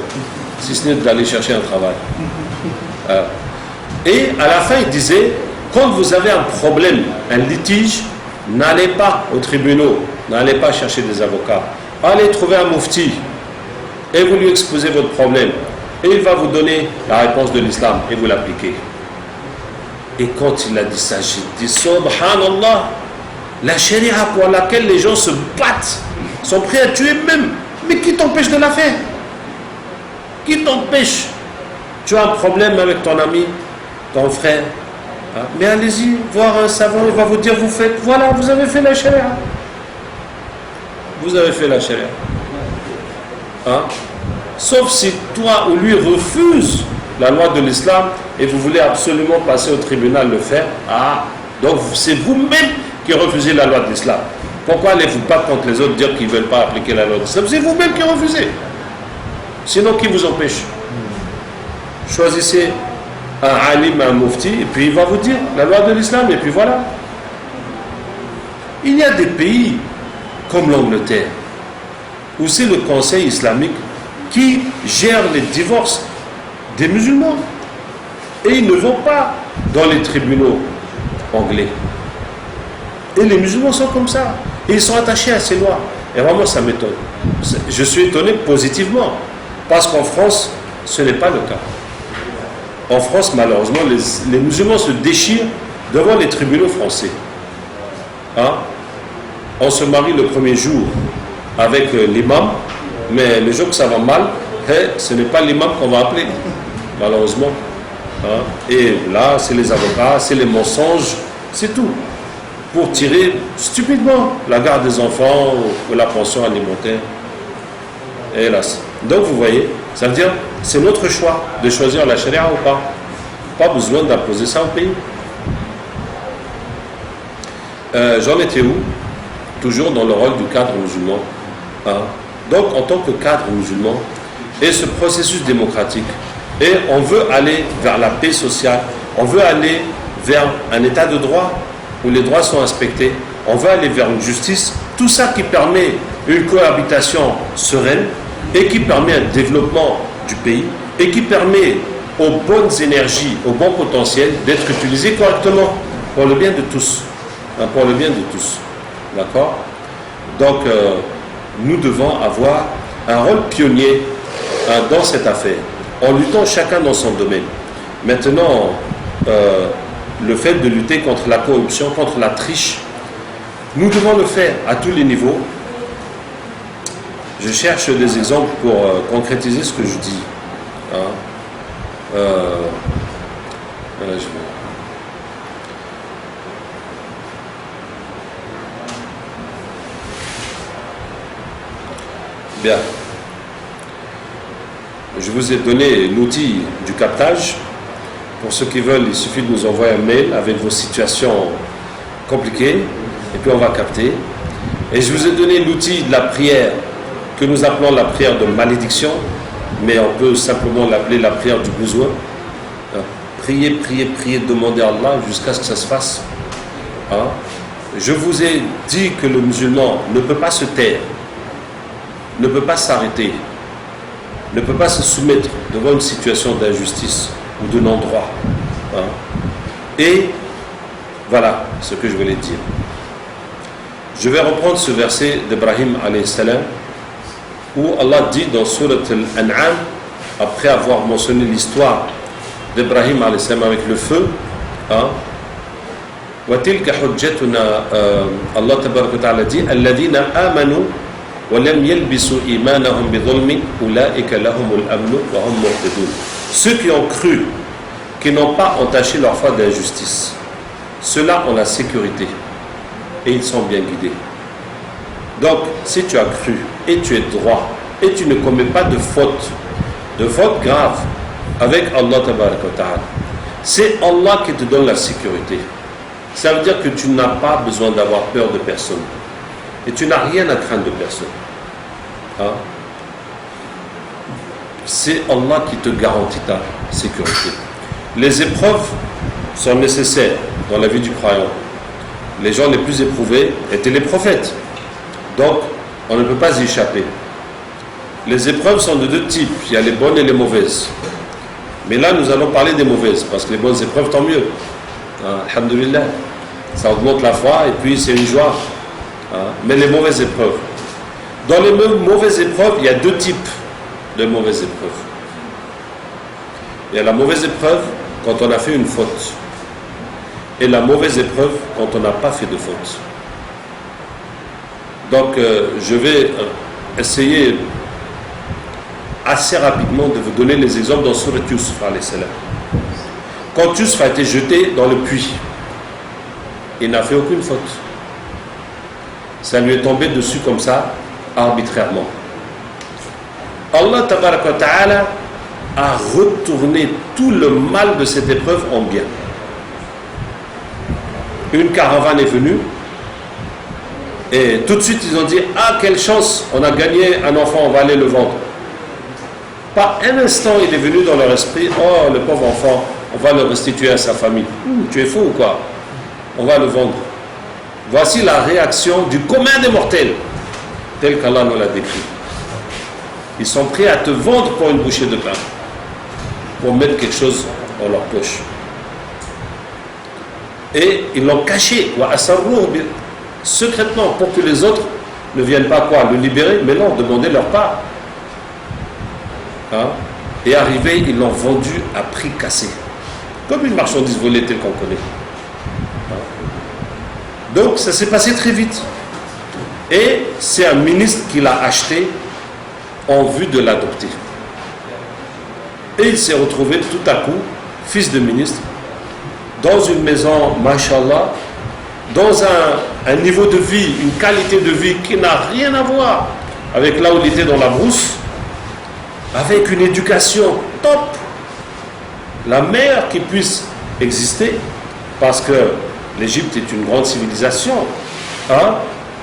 si ce n'est d'aller chercher un travail. Et à la fin, il disait, quand vous avez un problème, un litige, n'allez pas aux tribunaux, n'allez pas chercher des avocats. Allez trouver un mufti et vous lui exposez votre problème. Et il va vous donner la réponse de l'islam et vous l'appliquez. Et quand il a dit ça, j'ai dit, subhanallah, la charia pour laquelle les gens se battent, sont prêts à tuer même. Mais qui t'empêche de la faire? Qui t'empêche? Tu as un problème avec ton ami, ton frère, mais allez-y, voir un savant, il va vous dire, vous faites, voilà, vous avez fait la charia. Vous avez fait la charia. Sauf si toi ou lui refuse la loi de l'islam et vous voulez absolument passer au tribunal le faire, donc c'est vous-même qui refusez la loi de l'islam. Pourquoi allez-vous pas contre les autres dire qu'ils ne veulent pas appliquer la loi de l'islam? C'est vous-même qui refusez. Sinon, qui vous empêche? Choisissez un alim, un mufti, et puis il va vous dire la loi de l'islam, et puis voilà. Il y a des pays comme l'Angleterre, où c'est le Conseil islamique qui gère les divorces des musulmans. Et ils ne vont pas dans les tribunaux anglais. Et les musulmans sont comme ça. Et ils sont attachés à ces lois. Et vraiment, ça m'étonne. Je suis étonné positivement. Parce qu'en France, ce n'est pas le cas. En France, malheureusement, les musulmans se déchirent devant les tribunaux français. On se marie le premier jour avec l'imam, mais le jour que ça va mal, ce n'est pas l'imam qu'on va appeler, malheureusement. Et là, c'est les avocats, c'est les mensonges, c'est tout. Pour tirer stupidement la garde des enfants ou la pension alimentaire. Hélas. Donc vous voyez, ça veut dire, c'est notre choix de choisir la charia ou pas. Pas besoin d'imposer ça au pays. J'en étais où? Toujours dans le rôle du cadre musulman. Donc en tant que cadre musulman, et ce processus démocratique, et on veut aller vers la paix sociale, on veut aller vers un état de droit où les droits sont respectés, on veut aller vers une justice, tout ça qui permet une cohabitation sereine et qui permet un développement du pays et qui permet aux bonnes énergies, au bon potentiel d'être utilisés correctement pour le bien de tous. Pour le bien de tous. D'accord? Donc, nous devons avoir un rôle pionnier dans cette affaire, en luttant chacun dans son domaine. Maintenant, le fait de lutter contre la corruption, contre la triche, nous devons le faire à tous les niveaux. Je cherche des exemples pour concrétiser ce que je dis. Bien. Je vous ai donné l'outil du captage. Pour ceux qui veulent, il suffit de nous envoyer un mail avec vos situations compliquées et puis on va capter. Et je vous ai donné l'outil de la prière que nous appelons la prière de malédiction, mais on peut simplement l'appeler la prière du besoin. Prier, prier, prier, demander à Allah jusqu'à ce que ça se fasse. Je vous ai dit que le musulman ne peut pas se taire, ne peut pas s'arrêter, ne peut pas se soumettre devant une situation d'injustice ou de non-droit. Et voilà ce que je voulais dire. Je vais reprendre ce verset d'Ibrahim alayhi salam où Allah dit dans Surat Al-An'am, après avoir mentionné l'histoire d'Ibrahim alayhi salam avec le feu, وَتِلْكَ حُجَّتُنَا Allah tabaraka wa ta'ala dit الَّذِينَ آمَنُوا وَلَمْ يَلْبِسُوا إِيمَانَهُمْ بِظُلْمٍ أُولَئِكَ لَهُمُ الْأَمْنُ وَهُمْ مُهْتَدُونَ. Ceux qui ont cru, qui n'ont pas entaché leur foi d'injustice, ceux-là ont la sécurité et ils sont bien guidés. Donc, si tu as cru et tu es droit et tu ne commets pas de faute grave avec Allah tabaraka wa ta'ala, c'est Allah qui te donne la sécurité. Ça veut dire que tu n'as pas besoin d'avoir peur de personne. Et tu n'as rien à craindre de personne. C'est Allah qui te garantit ta sécurité. Les épreuves sont nécessaires dans la vie du croyant. Les gens les plus éprouvés étaient les prophètes. Donc, on ne peut pas y échapper. les épreuves sont de deux types. Il y a les bonnes et les mauvaises. Mais là, nous allons parler des mauvaises, parce que les bonnes épreuves, tant mieux. Alhamdulillah. Ça augmente la foi et puis c'est une joie. Mais les mauvaises épreuves. Dans les mauvaises épreuves, il y a deux types de mauvaises épreuves. Il y a la mauvaise épreuve quand on a fait une faute. Et la mauvaise épreuve quand on n'a pas fait de faute. Donc, je vais essayer assez rapidement de vous donner les exemples dans Surat Yusuf alayhi salam. Quand Yusuf a été jeté dans le puits, il n'a fait aucune faute. Ça lui est tombé dessus comme ça, arbitrairement. Allah tabaraka wa ta'ala a retourné tout le mal de cette épreuve en bien. Une caravane est venue et tout de suite ils ont dit « Ah, quelle chance, on a gagné un enfant, on va aller le vendre. » Pas un instant il est venu dans leur esprit « Oh, le pauvre enfant, on va le restituer à sa famille. Tu es fou ou quoi? On va le vendre. » Voici la réaction du commun des mortels, tel qu'Allah nous l'a décrit. Ils sont prêts à te vendre pour une bouchée de pain, pour mettre quelque chose dans leur poche. Et ils l'ont caché, secrètement, pour que les autres ne viennent pas quoi, le libérer, mais non, demander leur part. Et arrivé, ils l'ont vendu à prix cassé, comme une marchandise volée telle qu'on connaît. Donc ça s'est passé très vite. Et c'est un ministre qui l'a acheté en vue de l'adopter. Et il s'est retrouvé tout à coup, fils de ministre, dans une maison, mashallah, dans un niveau de vie, une qualité de vie qui n'a rien à voir avec là où il était dans la brousse, avec une éducation top, la meilleure qui puisse exister, parce que l'Égypte est une grande civilisation.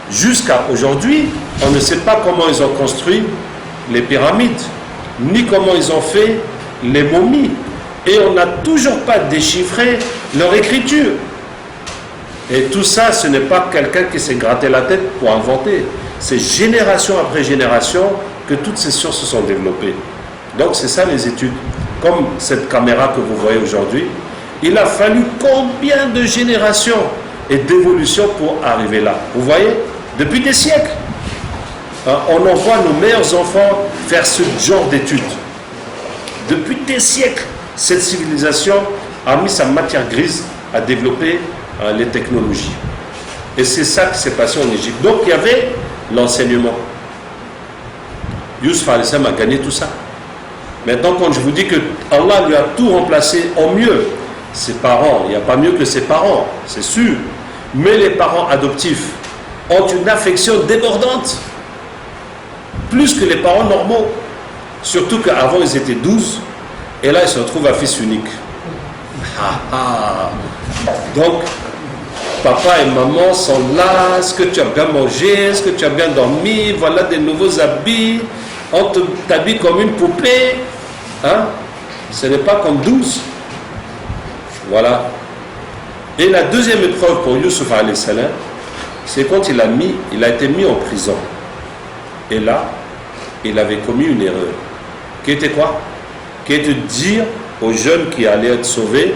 Jusqu'à aujourd'hui, on ne sait pas comment ils ont construit les pyramides, ni comment ils ont fait les momies. Et on n'a toujours pas déchiffré leur écriture. Et tout ça, ce n'est pas quelqu'un qui s'est gratté la tête pour inventer. C'est génération après génération que toutes ces sciences se sont développées. Donc c'est ça les études. Comme cette caméra que vous voyez aujourd'hui, il a fallu combien de générations et d'évolutions pour arriver là. Vous voyez, depuis des siècles, on envoie nos meilleurs enfants faire ce genre d'études. Depuis des siècles, cette civilisation a mis sa matière grise à développer les technologies. Et c'est ça qui s'est passé en Égypte. Donc il y avait l'enseignement. Yusuf alayhi salam a gagné tout ça. Maintenant, quand je vous dis que Allah lui a tout remplacé en mieux, ses parents, il n'y a pas mieux que ses parents, c'est sûr. Mais les parents adoptifs ont une affection débordante, plus que les parents normaux. Surtout qu'avant ils étaient 12, et là ils se retrouvent à fils unique. Donc, papa et maman sont là, est-ce que tu as bien mangé, est-ce que tu as bien dormi, voilà des nouveaux habits, on t'habille comme une poupée. Ce n'est pas comme 12. Voilà. Et la deuxième épreuve pour Yusuf alayhi salam, c'est quand il a été mis en prison. Et là, il avait commis une erreur. Qui était quoi? Qui était de dire aux jeunes qui allaient être sauvés,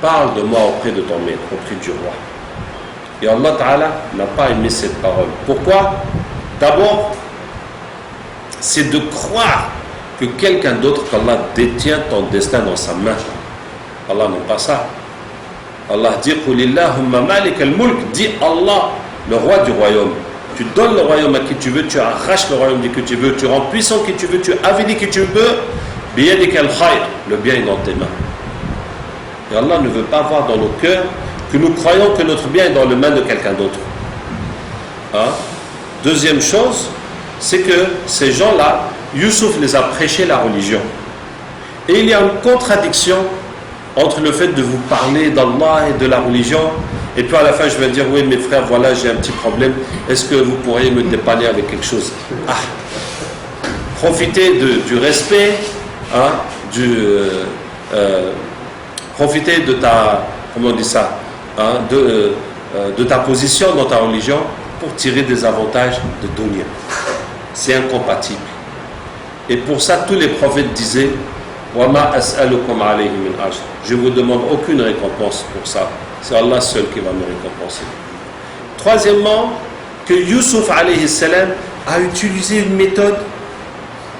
parle de moi auprès de ton maître, auprès du roi. Et Allah Ta'ala n'a pas aimé cette parole. Pourquoi? D'abord, c'est de croire que quelqu'un d'autre qu'Allah détient ton destin dans sa main. Allah n'aime pas ça. Allah dit Qulillahumma malik al-mulk, dit Allah, le roi du royaume. Tu donnes le royaume à qui tu veux, tu arraches le royaume de qui tu veux, tu rends puissant qui tu veux, tu avilis qui tu veux. Biyadika al-khayr, le bien est dans tes mains. Et Allah ne veut pas voir dans nos cœurs que nous croyons que notre bien est dans les mains de quelqu'un d'autre. Deuxième chose, c'est que ces gens-là, Youssouf les a prêché la religion. Et il y a une contradiction entre le fait de vous parler d'Allah et de la religion, et puis à la fin je vais dire, oui mes frères, voilà j'ai un petit problème, est-ce que vous pourriez me dépanner avec quelque chose? Profitez du respect, profitez de ta, comment on dit ça, de ta position dans ta religion pour tirer des avantages de dunya. C'est incompatible. Et pour ça, tous les prophètes disaient وَمَا أَسْأَلُكُمْ عَلَيْهِ مِنْ أَجْرٍ. Je ne vous demande aucune récompense pour ça. C'est Allah seul qui va me récompenser. Troisièmement, que Youssouf alayhi salam a utilisé une méthode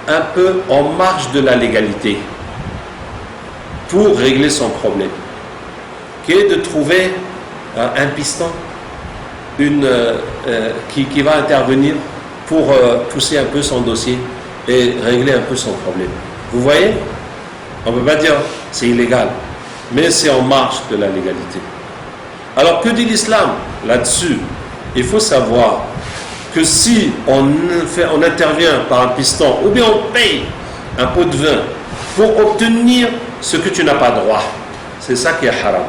un peu en marge de la légalité pour régler son problème, qui est de trouver un piston qui va intervenir pour pousser un peu son dossier et régler un peu son problème. Vous voyez, on ne peut pas dire c'est illégal, mais c'est en marge de la légalité. Alors que dit l'islam là-dessus? Il faut savoir que si on intervient par un piston ou bien on paye un pot de vin pour obtenir ce que tu n'as pas droit, c'est ça qui est haram.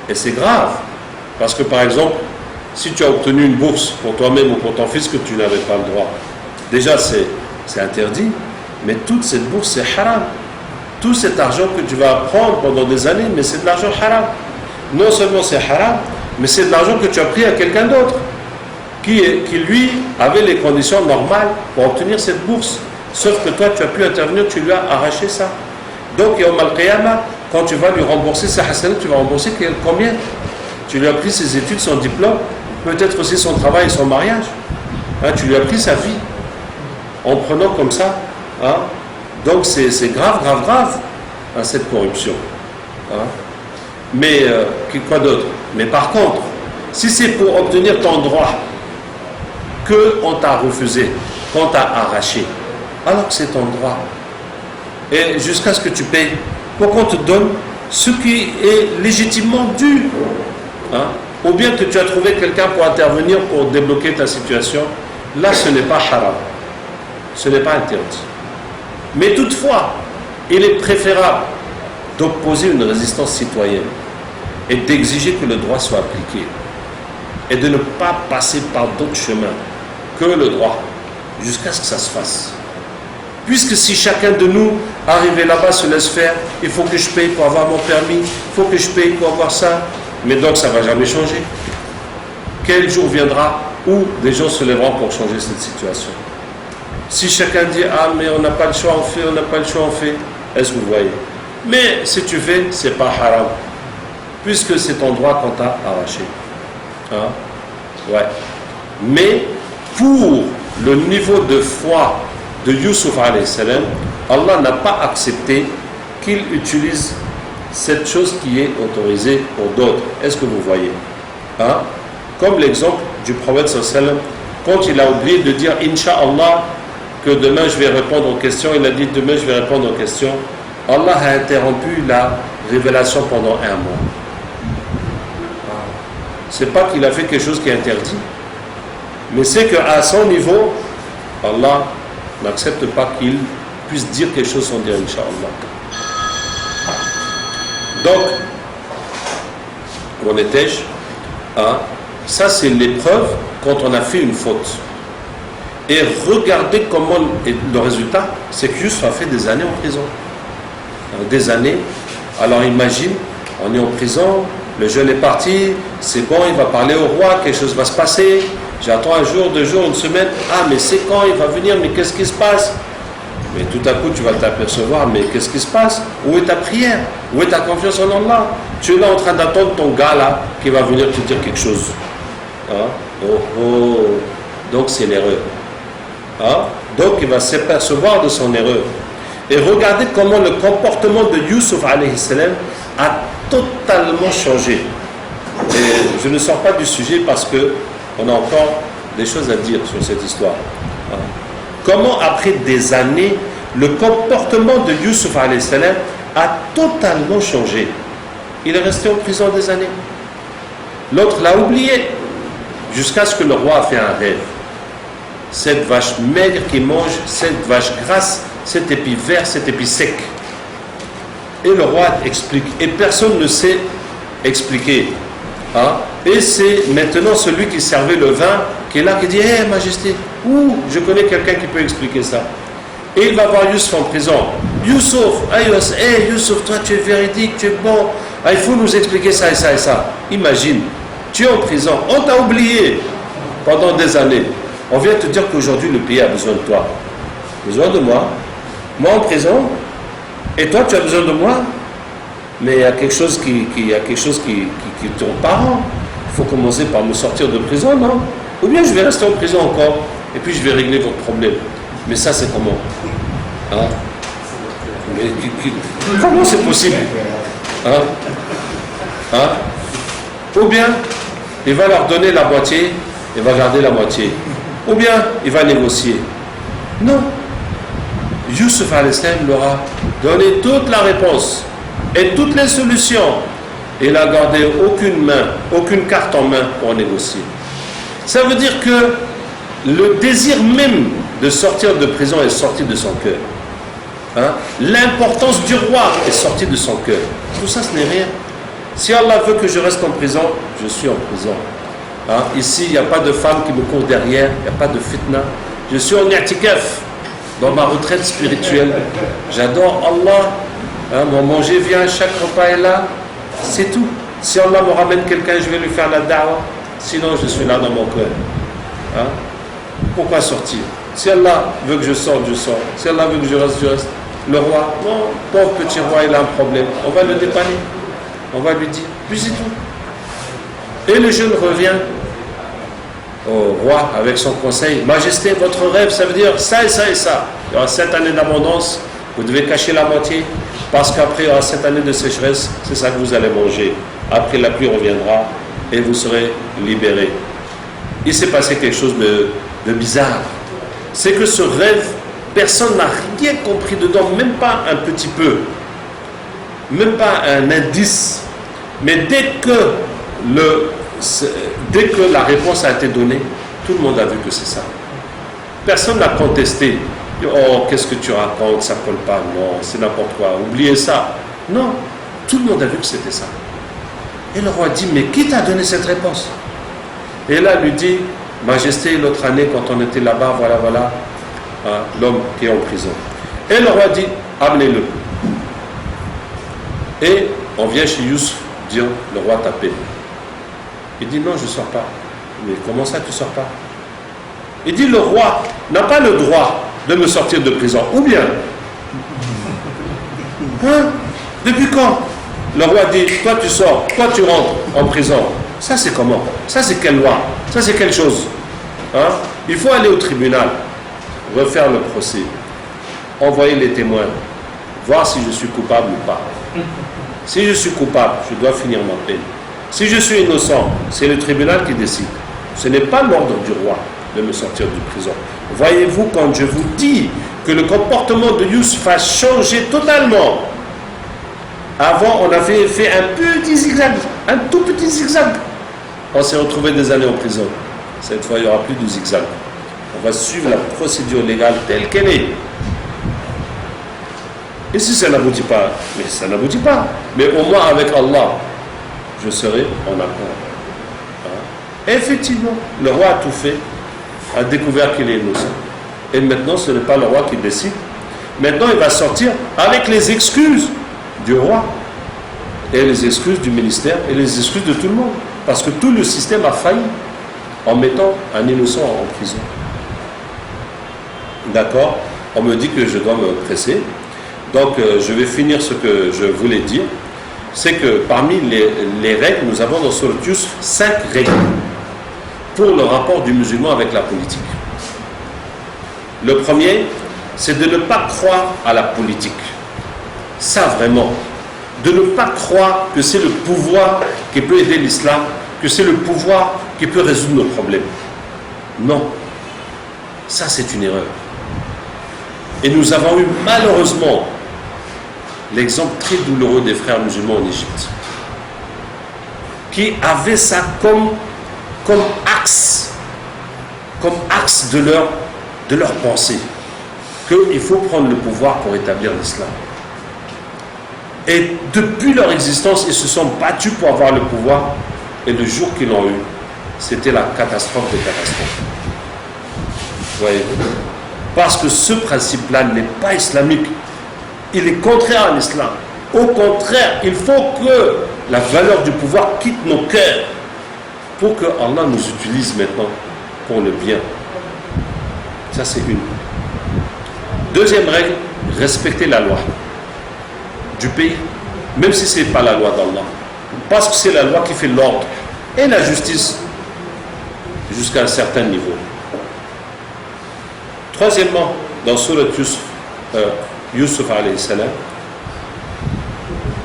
Et c'est grave, parce que par exemple, si tu as obtenu une bourse pour toi-même ou pour ton fils que tu n'avais pas le droit, déjà c'est interdit, mais toute cette bourse c'est haram. Tout cet argent que tu vas prendre pendant des années, mais c'est de l'argent haram. Non seulement c'est haram, mais c'est de l'argent que tu as pris à quelqu'un d'autre qui lui avait les conditions normales pour obtenir cette bourse. Sauf que toi tu as pu intervenir, tu lui as arraché ça. Donc Yawm al-Qiyamah, quand tu vas lui rembourser sa hasanat, tu vas rembourser combien? Tu lui as pris ses études, son diplôme, peut-être aussi son travail et son mariage. Hein, tu lui as pris sa vie en prenant comme ça. Hein. Donc c'est grave, hein, cette corruption. Hein. Mais quoi d'autre? Mais par contre, si c'est pour obtenir ton droit qu'on t'a refusé, qu'on t'a arraché, alors que c'est ton droit, et jusqu'à ce que tu payes, pour qu'on te donne ce qui est légitimement dû, hein? Ou bien que tu as trouvé quelqu'un pour intervenir pour débloquer ta situation, là ce n'est pas haram, ce n'est pas interdit. Mais toutefois, il est préférable d'opposer une résistance citoyenne et d'exiger que le droit soit appliqué et de ne pas passer par d'autres chemins que le droit jusqu'à ce que ça se fasse. Puisque si chacun de nous, arrivé là-bas, se laisse faire, il faut que je paye pour avoir mon permis, il faut que je paye pour avoir ça, mais donc ça ne va jamais changer. Quel jour viendra où des gens se lèveront pour changer cette situation? Si chacun dit ah mais on n'a pas le choix, on fait, on n'a pas le choix, on fait, est-ce que vous voyez? Mais si tu fais, c'est pas haram, puisque c'est ton droit qu'on t'a arraché. Hein? Ouais. Mais pour le niveau de foi de Youssouf alayhi salam, Allah n'a pas accepté qu'il utilise cette chose qui est autorisée pour d'autres. Est-ce que vous voyez? Hein? Comme l'exemple du prophète sallallahu alayhi wa sallam, quand il a oublié de dire Inch'Allah que demain je vais répondre aux questions, il a dit demain je vais répondre aux questions. Allah a interrompu la révélation pendant un mois. C'est pas qu'il a fait quelque chose qui est interdit, mais c'est qu'à son niveau, Allah n'accepte pas qu'il puisse dire quelque chose sans dire Inch'Allah. Donc, où en étais-je? Hein? Ça c'est l'épreuve quand on a fait une faute. Et regardez comment le résultat, c'est que Youssouf a fait des années en prison. Des années. Alors imagine, on est en prison, le jeune est parti, c'est bon, il va parler au roi, quelque chose va se passer. J'attends un jour, 2 jours, une semaine. Ah mais c'est quand il va venir, mais qu'est-ce qui se passe? Mais tout à coup tu vas t'apercevoir, mais qu'est-ce qui se passe? Où est ta prière? Où est ta confiance en Allah? Tu es là en train d'attendre ton gars là qui va venir te dire quelque chose. Hein? Oh oh, donc c'est l'erreur. Hein? Donc il va s'apercevoir de son erreur. Et regardez comment le comportement de Youssouf alayhi salam a totalement changé. Et je ne sors pas du sujet parce que on a encore des choses à dire sur cette histoire. Hein? Comment après des années, le comportement de Youssouf alayhi salam a totalement changé. Il est resté en prison des années. L'autre l'a oublié jusqu'à ce que le roi a fait un rêve. Cette vache maigre qui mange, cette vache grasse, cet épi vert, cet épi sec. Et le roi explique. Et personne ne sait expliquer. Hein? Et c'est maintenant celui qui servait le vin qui est là, qui dit Hé Majesté, je connais quelqu'un qui peut expliquer ça. Et il va voir Youssouf en prison. Youssouf, Youssouf, toi tu es véridique, tu es bon. Il faut nous expliquer ça et ça et ça. Imagine, tu es en prison, on t'a oublié pendant des années. On vient te dire qu'aujourd'hui le pays a besoin de toi. Besoin de moi. Moi en prison, et toi tu as besoin de moi, mais il y a quelque chose qui tourne pas rond. Il faut commencer par me sortir de prison, non? Ou bien je vais rester en prison encore, et puis je vais régler votre problème. Mais ça, c'est comment? Hein? Mais, comment c'est possible? Hein? Hein? Ou bien, il va leur donner la moitié, il va garder la moitié. Ou bien, il va négocier. Non. Youssouf al-Islam leur a donné toute la réponse et toutes les solutions. Il n'a gardé aucune main, aucune carte en main pour négocier. Ça veut dire que le désir même de sortir de prison est sorti de son cœur. Hein? L'importance du roi est sortie de son cœur. Tout ça, ce n'est rien. Si Allah veut que je reste en prison, je suis en prison. Hein? Ici, il n'y a pas de femme qui me court derrière, il n'y a pas de fitna. Je suis en i'tikaf, dans ma retraite spirituelle. J'adore Allah. Hein? Mon manger vient, chaque repas est là. C'est tout. Si Allah me ramène quelqu'un, je vais lui faire la da'wah. Sinon, je suis là dans mon cœur. Hein? Pourquoi sortir? Si Allah veut que je sorte, je sors. Si Allah veut que je reste, je reste. Le roi, non, pauvre petit roi, il a un problème. On va le dépanner. On va lui dire. Puis c'est tout. Et le jeune revient au roi avec son conseil. Majesté, votre rêve, ça veut dire ça et ça et ça. Il y aura 7 années d'abondance. Vous devez cacher la moitié. Parce qu'après, il y aura 7 années de sécheresse. C'est ça que vous allez manger. Après, la pluie reviendra et vous serez libérés. Il s'est passé quelque chose de bizarre. C'est que ce rêve, personne n'a rien compris dedans, même pas un petit peu, même pas un indice. Mais dès que la réponse a été donnée, tout le monde a vu que c'est ça. Personne n'a contesté. Oh, qu'est-ce que tu racontes, ça ne colle pas, non, c'est n'importe quoi, oubliez ça. Non, tout le monde a vu que c'était ça. Et le roi dit, mais qui t'a donné cette réponse? Et là, lui dit, Majesté, l'autre année, quand on était là-bas, voilà, hein, l'homme qui est en prison. Et le roi dit, amenez-le. Et on vient chez Youssouf dire, le roi t'appelle. Il dit, non, je ne sors pas. Mais comment ça, tu ne sors pas? Il dit, le roi n'a pas le droit de me sortir de prison. Ou bien, hein? Depuis quand? Le roi dit, toi tu sors, toi tu rentres en prison. Ça c'est comment? Ça c'est quelle loi? Ça c'est quelle chose? Hein? Il faut aller au tribunal, refaire le procès, envoyer les témoins, voir si je suis coupable ou pas. Si je suis coupable, je dois finir ma peine. Si je suis innocent, c'est le tribunal qui décide. Ce n'est pas l'ordre du roi de me sortir de prison. Voyez-vous, quand je vous dis que le comportement de Youssouf a changé totalement. Avant, on avait fait un petit zigzag, un tout petit zigzag. On s'est retrouvé des années en prison. Cette fois, il n'y aura plus de zigzag. On va suivre la procédure légale telle qu'elle est. Et si ça n'aboutit pas, mais ça n'aboutit pas. Mais au moins avec Allah, je serai en accord. Hein? Effectivement, le roi a tout fait, a découvert qu'il est innocent. Et maintenant, ce n'est pas le roi qui décide. Maintenant, il va sortir avec les excuses du roi et les excuses du ministère et les excuses de tout le monde. Parce que tout le système a failli en mettant un innocent en prison. D'accord? On me dit que je dois me presser. Donc, je vais finir ce que je voulais dire. C'est que parmi les règles, nous avons dans Sourate Youssouf 5 règles pour le rapport du musulman avec la politique. Le premier, c'est de ne pas croire à la politique. Ça vraiment, de ne pas croire que c'est le pouvoir qui peut aider l'islam, que c'est le pouvoir qui peut résoudre nos problèmes. Non, ça c'est une erreur. Et nous avons eu malheureusement l'exemple très douloureux des frères musulmans en Égypte, qui avaient ça comme axe de leur pensée, qu'il faut prendre le pouvoir pour établir l'islam. Et depuis leur existence, ils se sont battus pour avoir le pouvoir, et le jour qu'ils l'ont eu, c'était la catastrophe des catastrophes. Voyez-vous? Parce que ce principe-là n'est pas islamique. Il est contraire à l'islam. Au contraire, il faut que la valeur du pouvoir quitte nos cœurs pour que Allah nous utilise maintenant pour le bien. Ça, c'est une. Deuxième règle, respecter la loi du pays, même si ce n'est pas la loi d'Allah, parce que c'est la loi qui fait l'ordre et la justice jusqu'à un certain niveau. Troisièmement, dans Surat Yusuf alayhi salam,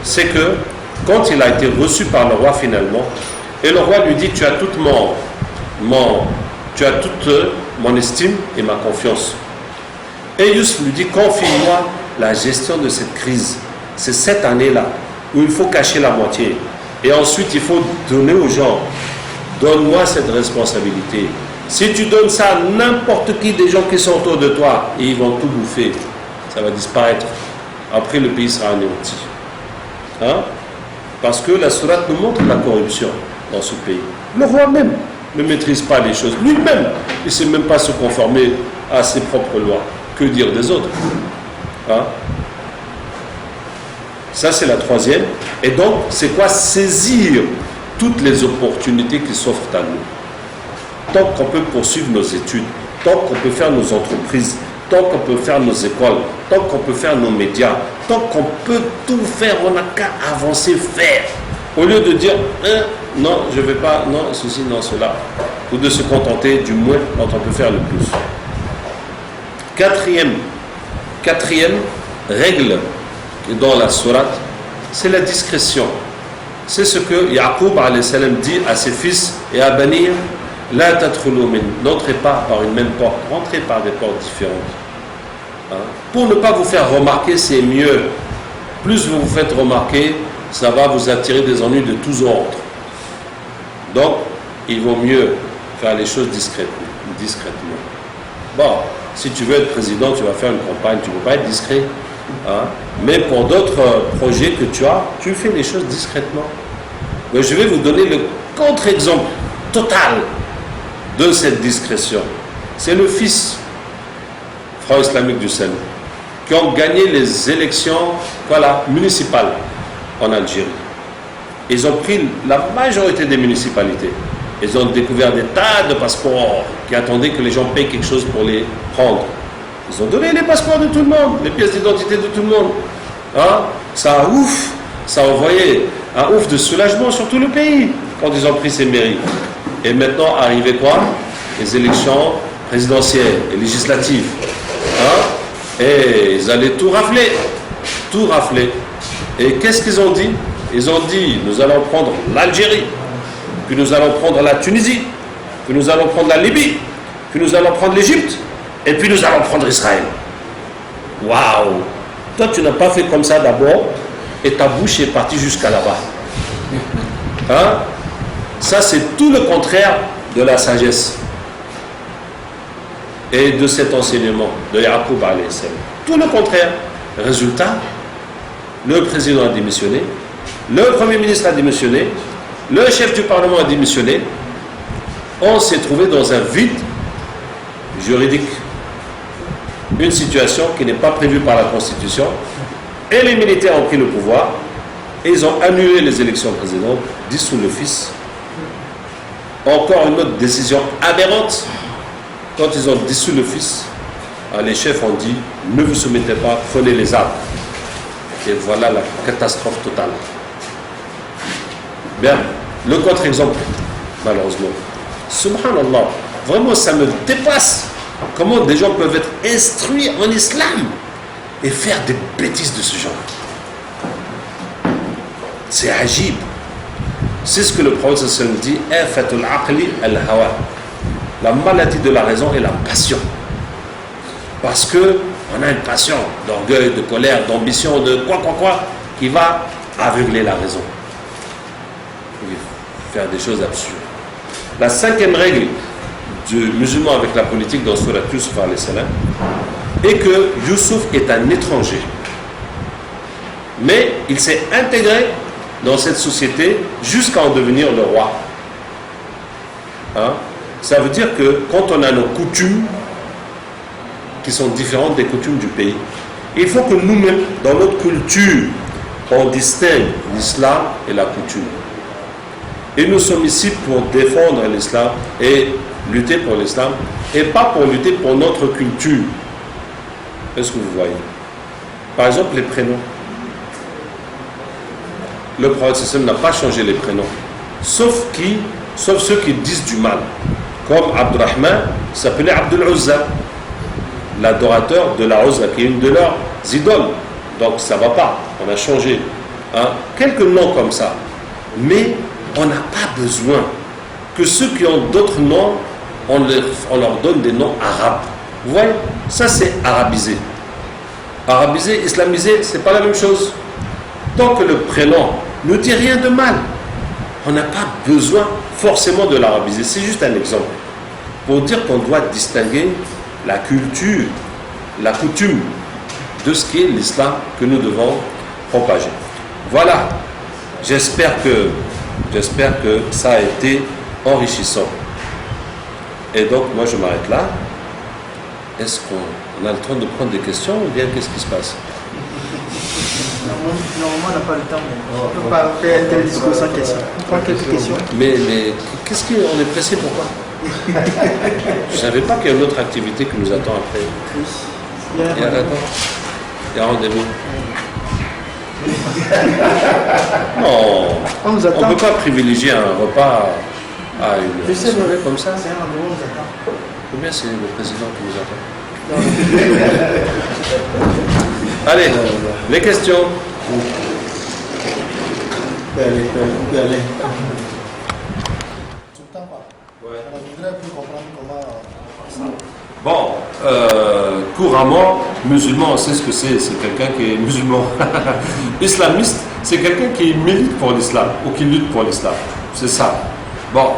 c'est que quand il a été reçu par le roi finalement, et le roi lui dit: tu as toute mon estime et ma confiance. Et Yusuf lui dit: confie-moi la gestion de cette crise. C'est cette année-là où il faut cacher la moitié. Et ensuite, il faut donner aux gens. Donne-moi cette responsabilité. Si tu donnes ça à n'importe qui des gens qui sont autour de toi, et ils vont tout bouffer, ça va disparaître. Après, le pays sera anéanti. Hein? Parce que la sourate nous montre la corruption dans ce pays. Le roi même ne maîtrise pas les choses. Lui-même, il ne sait même pas se conformer à ses propres lois. Que dire des autres? Hein? Ça, c'est la troisième. Et donc, c'est quoi? Saisir toutes les opportunités qui s'offrent à nous. Tant qu'on peut poursuivre nos études, tant qu'on peut faire nos entreprises, tant qu'on peut faire nos écoles, tant qu'on peut faire nos médias, tant qu'on peut tout faire, on n'a qu'à avancer, faire. Au lieu de dire: non, je ne vais pas, non, ceci, non, cela. Ou de se contenter du moins dont on peut faire le plus. Quatrième règle dans la sourate, c'est la discrétion. C'est ce que Yaqub alayhi salam dit à ses fils et à Banir: la tadkhulu min, n'entrez pas par une même porte, rentrez par des portes différentes. Hein? Pour ne pas vous faire remarquer, c'est mieux. Plus vous vous faites remarquer, ça va vous attirer des ennuis de tous ordres. Donc, il vaut mieux faire les choses discrètement. Bon, si tu veux être président, tu vas faire une campagne, tu ne peux pas être discret. Hein? Mais pour d'autres projets que tu as, tu fais les choses discrètement. Mais je vais vous donner le contre-exemple total de cette discrétion. C'est le fils, Front islamique du Sahel, qui ont gagné les élections municipales en Algérie. Ils ont pris la majorité des municipalités. Ils ont découvert des tas de passeports qui attendaient que les gens payent quelque chose pour les prendre. Ils ont donné les passeports de tout le monde, les pièces d'identité de tout le monde. Hein? Ça a envoyé un ouf de soulagement sur tout le pays quand ils ont pris ces mairies. Et maintenant, arrivé quoi? Les élections présidentielles et législatives. Hein? Et ils allaient tout rafler. Tout rafler. Et qu'est-ce qu'ils ont dit? Ils ont dit: nous allons prendre l'Algérie, puis nous allons prendre la Tunisie, puis nous allons prendre la Libye, puis nous allons prendre l'Égypte, et puis nous allons prendre Israël. Waouh! Toi, tu n'as pas fait comme ça d'abord, et ta bouche est partie jusqu'à là-bas. Hein? Ça, c'est tout le contraire de la sagesse et de cet enseignement de Yaqub alayhi salam. Tout le contraire. Résultat, le président a démissionné, le premier ministre a démissionné, le chef du Parlement a démissionné. On s'est trouvé dans un vide juridique, une situation qui n'est pas prévue par la Constitution, et les militaires ont pris le pouvoir et ils ont annulé les élections présidentielles, dissous le fils. Encore une autre décision aberrante. Quand ils ont dissous le fils, les chefs ont dit: ne vous soumettez pas, prenez les armes. Et voilà la catastrophe totale. Bien, le contre-exemple, malheureusement. Subhanallah, vraiment ça me dépasse. Comment des gens peuvent être instruits en islam et faire des bêtises de ce genre? C'est agib. C'est ce que le prophète sallallahu alayhi wa sallam dit: afatul aqli al-hawa. La maladie de la raison et la passion. Parce que on a une passion d'orgueil, de colère, d'ambition, de quoi, qui va aveugler la raison. Faire des choses absurdes. La cinquième règle du musulman avec la politique dans Surat Yusuf alayhi salam est que Yusuf est un étranger. Mais il s'est intégré dans cette société jusqu'à en devenir le roi. Hein? Ça veut dire que quand on a nos coutumes qui sont différentes des coutumes du pays, il faut que nous-mêmes, dans notre culture, on distingue l'islam et la coutume. Et nous sommes ici pour défendre l'islam et lutter pour l'islam, et pas pour lutter pour notre culture. Est-ce que vous voyez? Par exemple, les prénoms. Le prophète sallam n'a pas changé les prénoms. Sauf ceux qui disent du mal. Comme Abdurrahman s'appelait Abdul Uzza, l'adorateur de la Uzza, qui est une de leurs idoles. Donc ça ne va pas, on a changé. Hein? Quelques noms comme ça. Mais on n'a pas besoin que ceux qui ont d'autres noms, on leur donne des noms arabes. Vous voyez, ça c'est arabisé. Arabisé, islamisé, c'est pas la même chose. Tant que le prénom ne dit rien de mal, on n'a pas besoin forcément de l'arabiser. C'est juste un exemple pour dire qu'on doit distinguer la culture, la coutume de ce qu'est l'islam que nous devons propager. Voilà, j'espère que ça a été enrichissant. Et donc moi je m'arrête là. Est-ce qu'on a le temps de prendre des questions ou bien qu'est-ce qui se passe? Normalement, on n'a pas le temps, mais on peut pas faire un tel discours sans question. On prend quelques questions. Mais qu'est-ce qu'on est pressé pourquoi? Je ne savais pas qu'il y a une autre activité qui nous attend après. Il y a un Il y a un rendez-vous. Non, on nous on attend. ne peut pas privilégier un repas à une Je sais, soirée mais comme ça. c'est un rendez-vous, on nous attend. Combien c'est le président qui nous attend? Allez, les questions. Bon, couramment, musulman, on sait ce que c'est. C'est quelqu'un qui est musulman. Islamiste, c'est quelqu'un qui milite pour l'islam ou qui lutte pour l'islam. C'est ça. Bon,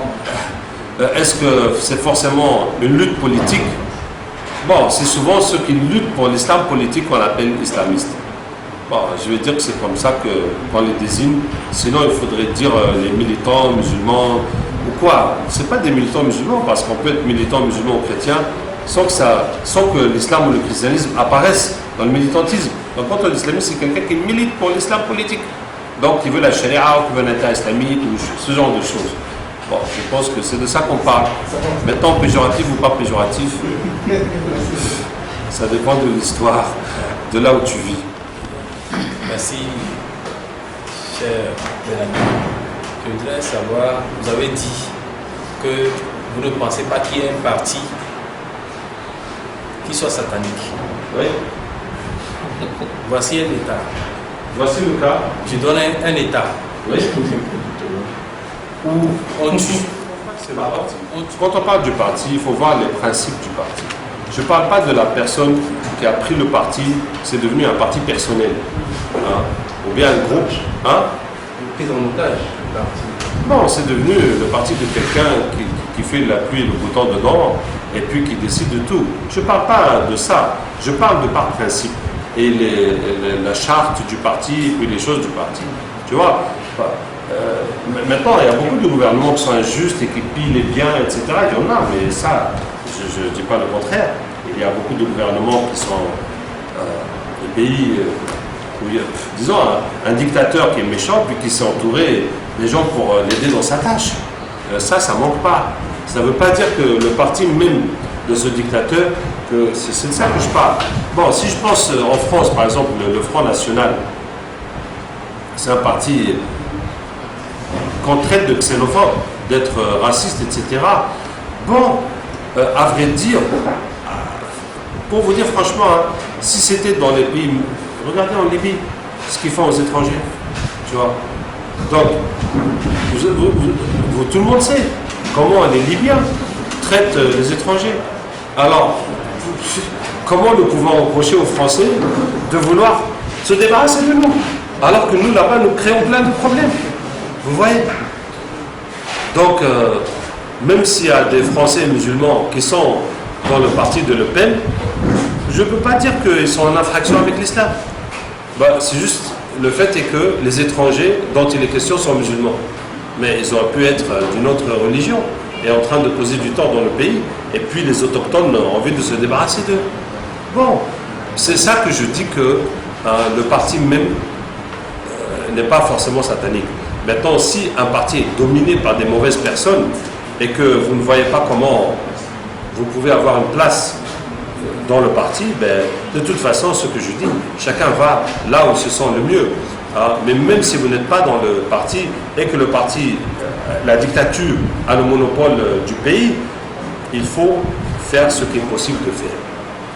est-ce que c'est forcément une lutte politique? Bon, c'est souvent ceux qui luttent pour l'islam politique qu'on appelle islamistes. Bon, je vais dire que c'est comme ça qu'on les désigne. Sinon, il faudrait dire les militants musulmans ou quoi. C'est pas des militants musulmans parce qu'on peut être militant musulman ou chrétien sans que l'islam ou le christianisme apparaissent dans le militantisme. Donc, quand on est islamiste, c'est quelqu'un qui milite pour l'islam politique. Donc, qui veut la charia ou qui veut un état islamique ou ce genre de choses. Bon, je pense que c'est de ça qu'on parle. Maintenant, péjoratif ou pas péjoratif, ça dépend de l'histoire, de là où tu vis. Merci, cher Benami. Je voudrais savoir, vous avez dit que vous ne pensez pas qu'il y ait un parti qui soit satanique. Oui. Voici un état. Voici le cas. Je donne un état Oui. où on tue. Quand on parle du parti, il faut voir les principes du parti. Je ne parle pas de la personne qui a pris le parti, c'est devenu un parti personnel. Hein? Ou bien un groupe. Hein? Une prise en otage du parti. Non, c'est devenu le parti de quelqu'un qui fait la pluie et le beau temps dedans et puis qui décide de tout. Je ne parle pas de ça. Je parle de par principe. Et la charte du parti et puis les choses du parti. Tu vois, maintenant, il y a beaucoup de gouvernements qui sont injustes et qui pillent les biens, etc. Il y en a, mais ça, je ne dis pas le contraire. Il y a beaucoup de gouvernements qui sont des pays où il y a, disons, un dictateur qui est méchant puis qui s'est entouré des gens pour l'aider dans sa tâche. Ça ne manque pas. Ça ne veut pas dire que le parti même de ce dictateur, que c'est de ça que je parle. Bon, si je pense en France, par exemple, le Front National, c'est un parti qu'on traite de xénophobe, d'être raciste, etc. Bon, à vrai dire, pour vous dire franchement, hein, si c'était dans les pays, regardez en Libye, ce qu'ils font aux étrangers, tu vois. Donc, tout le monde sait comment les Libyens traitent les étrangers. Alors, comment nous pouvons reprocher aux Français de vouloir se débarrasser de nous, alors que nous, là-bas, nous créons plein de problèmes. Vous voyez? Donc, même s'il y a des Français musulmans qui sont dans le parti de Le Pen, je ne peux pas dire qu'ils sont en infraction avec l'islam. Bah, c'est juste, le fait est que les étrangers dont il est question sont musulmans. Mais ils auraient pu être d'une autre religion et en train de causer du tort dans le pays. Et puis les autochtones ont envie de se débarrasser d'eux. Bon, c'est ça que je dis que le parti même n'est pas forcément satanique. Maintenant, si un parti est dominé par des mauvaises personnes et que vous ne voyez pas comment vous pouvez avoir une place, dans le parti, ben, de toute façon, ce que je dis, chacun va là où il se sent le mieux. Hein. Mais même si vous n'êtes pas dans le parti et que le parti, la dictature a le monopole du pays, il faut faire ce qui est possible de faire.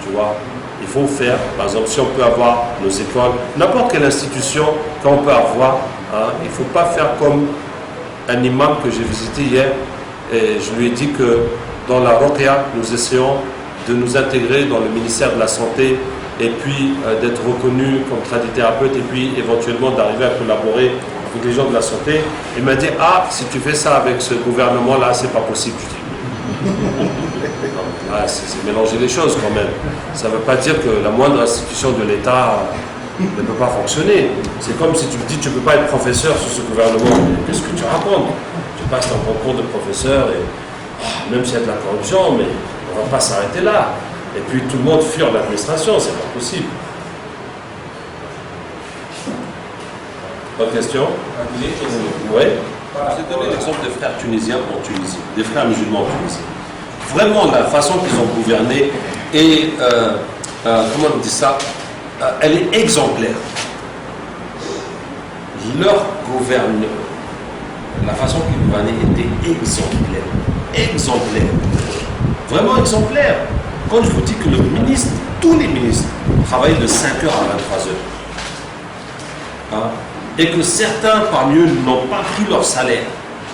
Tu vois, il faut faire, par exemple, si on peut avoir nos écoles, n'importe quelle institution qu'on peut avoir, hein, il ne faut pas faire comme un imam que j'ai visité hier, et je lui ai dit que dans la Roqia, nous essayons de nous intégrer dans le ministère de la Santé et puis d'être reconnus comme tradithérapeute et puis éventuellement d'arriver à collaborer avec les gens de la santé. Il m'a dit, ah, si tu fais ça avec ce gouvernement-là, c'est pas possible. Je dis, ah, c'est mélanger les choses quand même. Ça ne veut pas dire que la moindre institution de l'État ne peut pas fonctionner. C'est comme si tu me dis, tu ne peux pas être professeur sur ce gouvernement. Qu'est-ce que tu racontes? Tu passes ton concours de professeur et même s'il y a de la corruption, mais on ne va pas s'arrêter là. Et puis tout le monde fuit l'administration, c'est pas possible. Autre question? Oui. Je vais donner l'exemple des frères tunisiens en Tunisie, des frères musulmans en Tunisie. Vraiment, la façon qu'ils ont gouverné est, comment on dit ça, elle est exemplaire. Leur gouvernement, la façon qu'ils gouvernaient était exemplaire. Exemplaire. Vraiment exemplaire. Quand je vous dis que le ministre, tous les ministres, travaillent de 5h à 23h. Hein? Et que certains parmi eux n'ont pas pris leur salaire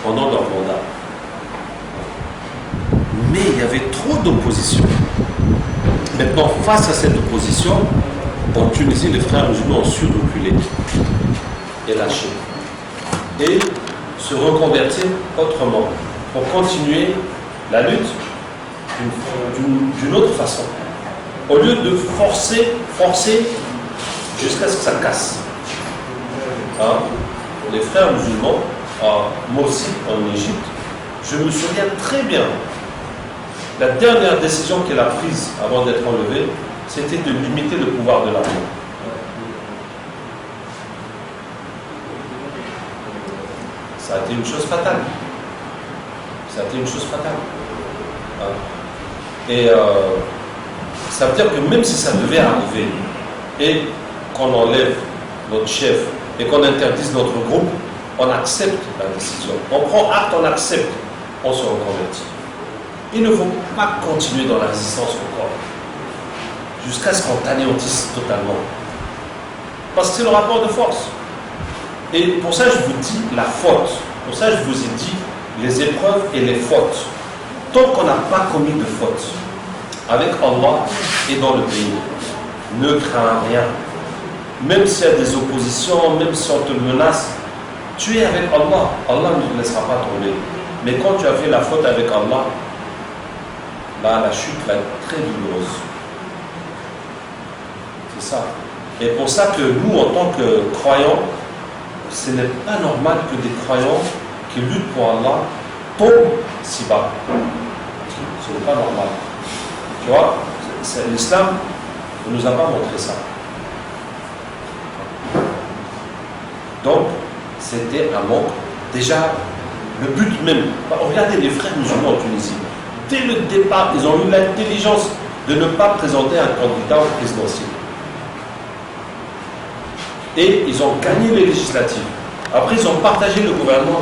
pendant leur mandat. Mais il y avait trop d'opposition. Maintenant, face à cette opposition, en Tunisie, les frères musulmans ont su reculer et lâcher. Et se reconvertir autrement pour continuer la lutte d'une autre façon. Au lieu de forcer jusqu'à ce que ça casse. Hein? Les frères musulmans, moi aussi en Égypte, je me souviens très bien, la dernière décision qu'elle a prise avant d'être enlevée, c'était de limiter le pouvoir de l'armée. Ça a été une chose fatale. Ça a été une chose fatale. Hein? Et ça veut dire que même si ça devait arriver et qu'on enlève notre chef et qu'on interdise notre groupe, on accepte la décision. On prend acte, on accepte, on se reconvertit. Il ne faut pas continuer dans la résistance encore, jusqu'à ce qu'on t'anéantisse totalement. Parce que c'est le rapport de force. Et pour ça, je vous dis la faute. Pour ça, je vous ai dit les épreuves et les fautes. Tant qu'on n'a pas commis de faute avec Allah et dans le pays, ne crains rien. Même s'il y a des oppositions, même si on te menace, tu es avec Allah. Allah ne te laissera pas tomber. Mais quand tu as fait la faute avec Allah, là, la chute va être très douloureuse. C'est ça. Et pour ça que nous, en tant que croyants, ce n'est pas normal que des croyants qui luttent pour Allah tombent si bas. Ce n'est pas normal. Tu vois, l'islam ne nous a pas montré ça. Donc, c'était un manque. Déjà, le but même, regardez les frères musulmans en Tunisie. Dès le départ, ils ont eu l'intelligence de ne pas présenter un candidat au présidentiel. Et ils ont gagné les législatives. Après, ils ont partagé le gouvernement.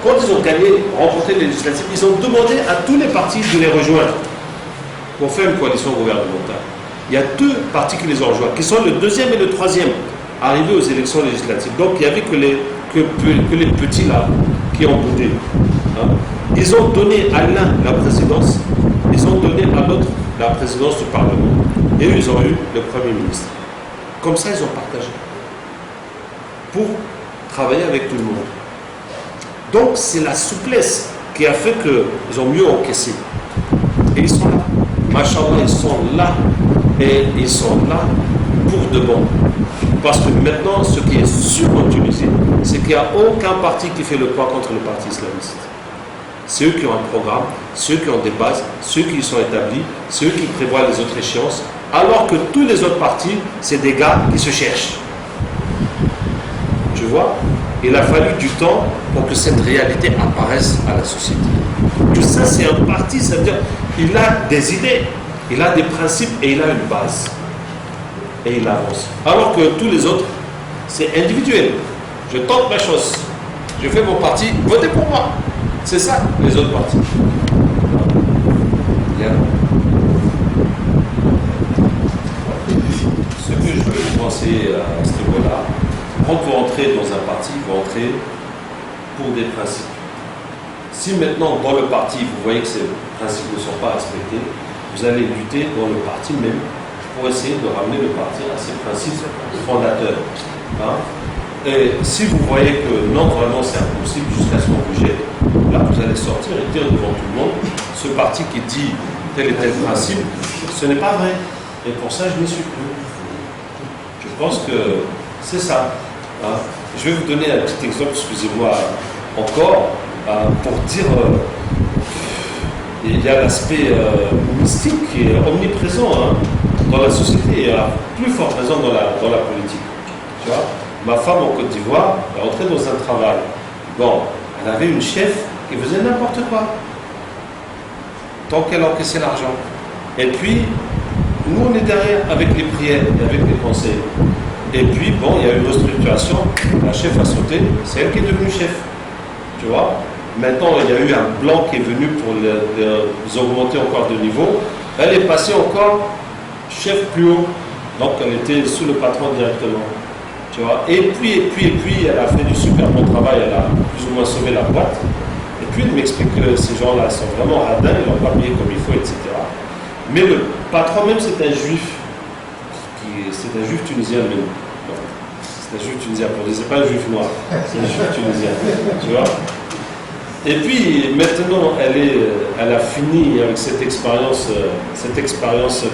Quand ils ont gagné, remporté les législatives, ils ont demandé à tous les partis de les rejoindre pour faire une coalition gouvernementale. Il y a deux partis qui les ont rejoints, qui sont le deuxième et le troisième, arrivés aux élections législatives. Donc, il n'y avait que les petits là qui ont boudé. Hein? Ils ont donné à l'un la présidence, ils ont donné à l'autre la présidence du Parlement. Et eux, ils ont eu le Premier ministre. Comme ça, ils ont partagé. Pour travailler avec tout le monde. Donc, c'est la souplesse qui a fait qu'ils ont mieux encaissé. Et ils sont là. Machallah, ils sont là. Et ils sont là pour de bon. Parce que maintenant, ce qui est sûr en Tunisie, c'est qu'il n'y a aucun parti qui fait le poids contre le parti islamiste. C'est eux qui ont un programme, c'est eux qui ont des bases, c'est eux qui sont établis, c'est eux qui prévoient les autres échéances, alors que tous les autres partis, c'est des gars qui se cherchent. Tu vois? Il a fallu du temps pour que cette réalité apparaisse à la société. Tout ça, c'est un parti, ça veut dire qu'il a des idées. Il a des principes et il a une base. Et il avance. Alors que tous les autres, c'est individuel. Je tente ma chose. Je fais mon parti, votez pour moi. C'est ça, les autres partis. Bien. Ce que je veux vous penser à ce niveau-là, quand vous entrez dans un parti, vous entrez pour des principes. Si maintenant, dans le parti, vous voyez que ces principes ne sont pas respectés, vous allez lutter dans le parti même pour essayer de ramener le parti à ses principes fondateurs. Hein? Et si vous voyez que non, vraiment c'est impossible jusqu'à ce qu'on vous jette, là vous allez sortir et dire devant tout le monde, ce parti qui dit tel et tel principe, ce n'est pas vrai. Et pour ça, je n'y suis plus. Je pense que c'est ça. Hein? Je vais vous donner un petit exemple, excusez-moi, encore, pour dire il y a l'aspect mystique qui est omniprésent hein, dans la société et plus fort présent dans la politique. Tu vois, ma femme en Côte d'Ivoire est entrée dans un travail. Bon, elle avait une chef qui faisait n'importe quoi tant qu'elle encaissait l'argent. Et puis, nous on est derrière avec les prières et avec les conseils. Et puis, bon, il y a eu une restructuration, la chef a sauté, c'est elle qui est devenue chef. Tu vois, maintenant il y a eu un blanc qui est venu pour les augmenter encore de niveau. Elle est passée encore chef plus haut, donc elle était sous le patron directement. Tu vois, et puis, elle a fait du super bon travail, elle a plus ou moins sauvé la boîte. Et puis elle m'explique que ces gens-là sont vraiment radins, ils l'ont pas payé comme il faut, etc. Mais le patron même, c'est un juif. C'est un juif tunisien même. C'est un juif tunisien, pour dire, c'est pas un juif noir, c'est un juif tunisien. Tu vois. Et puis maintenant, elle a fini avec cette expérience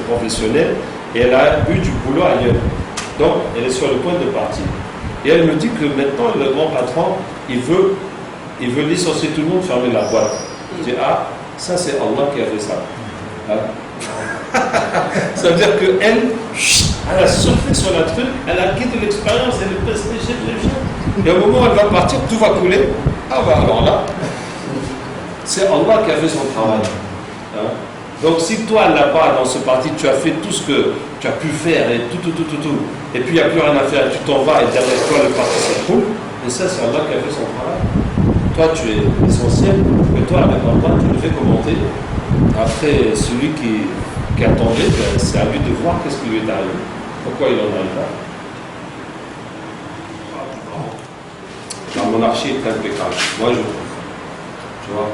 professionnelle et elle a eu du boulot ailleurs. Donc, elle est sur le point de partir. Et elle me dit que maintenant, le grand patron, il veut licencier tout le monde, fermer la boîte. Je dis, ah, ça c'est Allah qui a fait ça. Hein? Ça veut dire qu'elle, elle a surfé sur la truc, elle a quitté l'expérience, elle est prestigieux, et au moment où elle va partir, tout va couler. Ah bah alors là, c'est Allah qui a fait son travail. Hein? Donc si toi là-bas, dans ce parti, tu as fait tout ce que tu as pu faire, et tout, et puis il n'y a plus rien à faire, tu t'en vas, et derrière toi le parti s'écroule, et ça c'est Allah qui a fait son travail. Toi tu es essentiel, mais toi avec Allah, tu le fais commenter. Après, celui qui attendait, c'est à lui de voir qu'est-ce qui lui est arrivé. Pourquoi il en arrive là. La monarchie est impeccable. Moi, je trouve. Tu vois.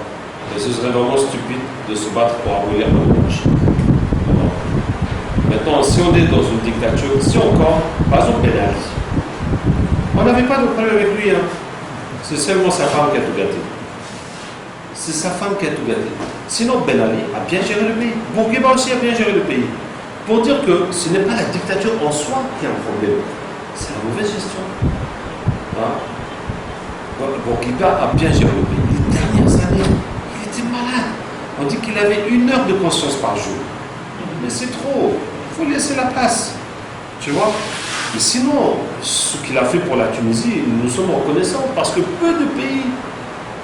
Et ce serait vraiment stupide de se battre pour abolir la monarchie. Maintenant, si on est dans une dictature, si encore, par exemple, Ben Ali, on n'avait pas de problème avec lui. Hein. C'est seulement sa femme qui a tout gâté. C'est sa femme qui a tout gâté. Sinon, Ben Ali a bien géré le pays. Bourguiba aussi a bien géré le pays. Pour dire que ce n'est pas la dictature en soi qui a un problème, c'est la mauvaise gestion. Hein? Bourguiba a bien géré le pays. Les dernières années, il était malade. On dit qu'il avait 1 heure de conscience par jour. Mais c'est trop. Il faut laisser la place. Tu vois? Mais sinon, ce qu'il a fait pour la Tunisie, nous sommes reconnaissants parce que peu de pays,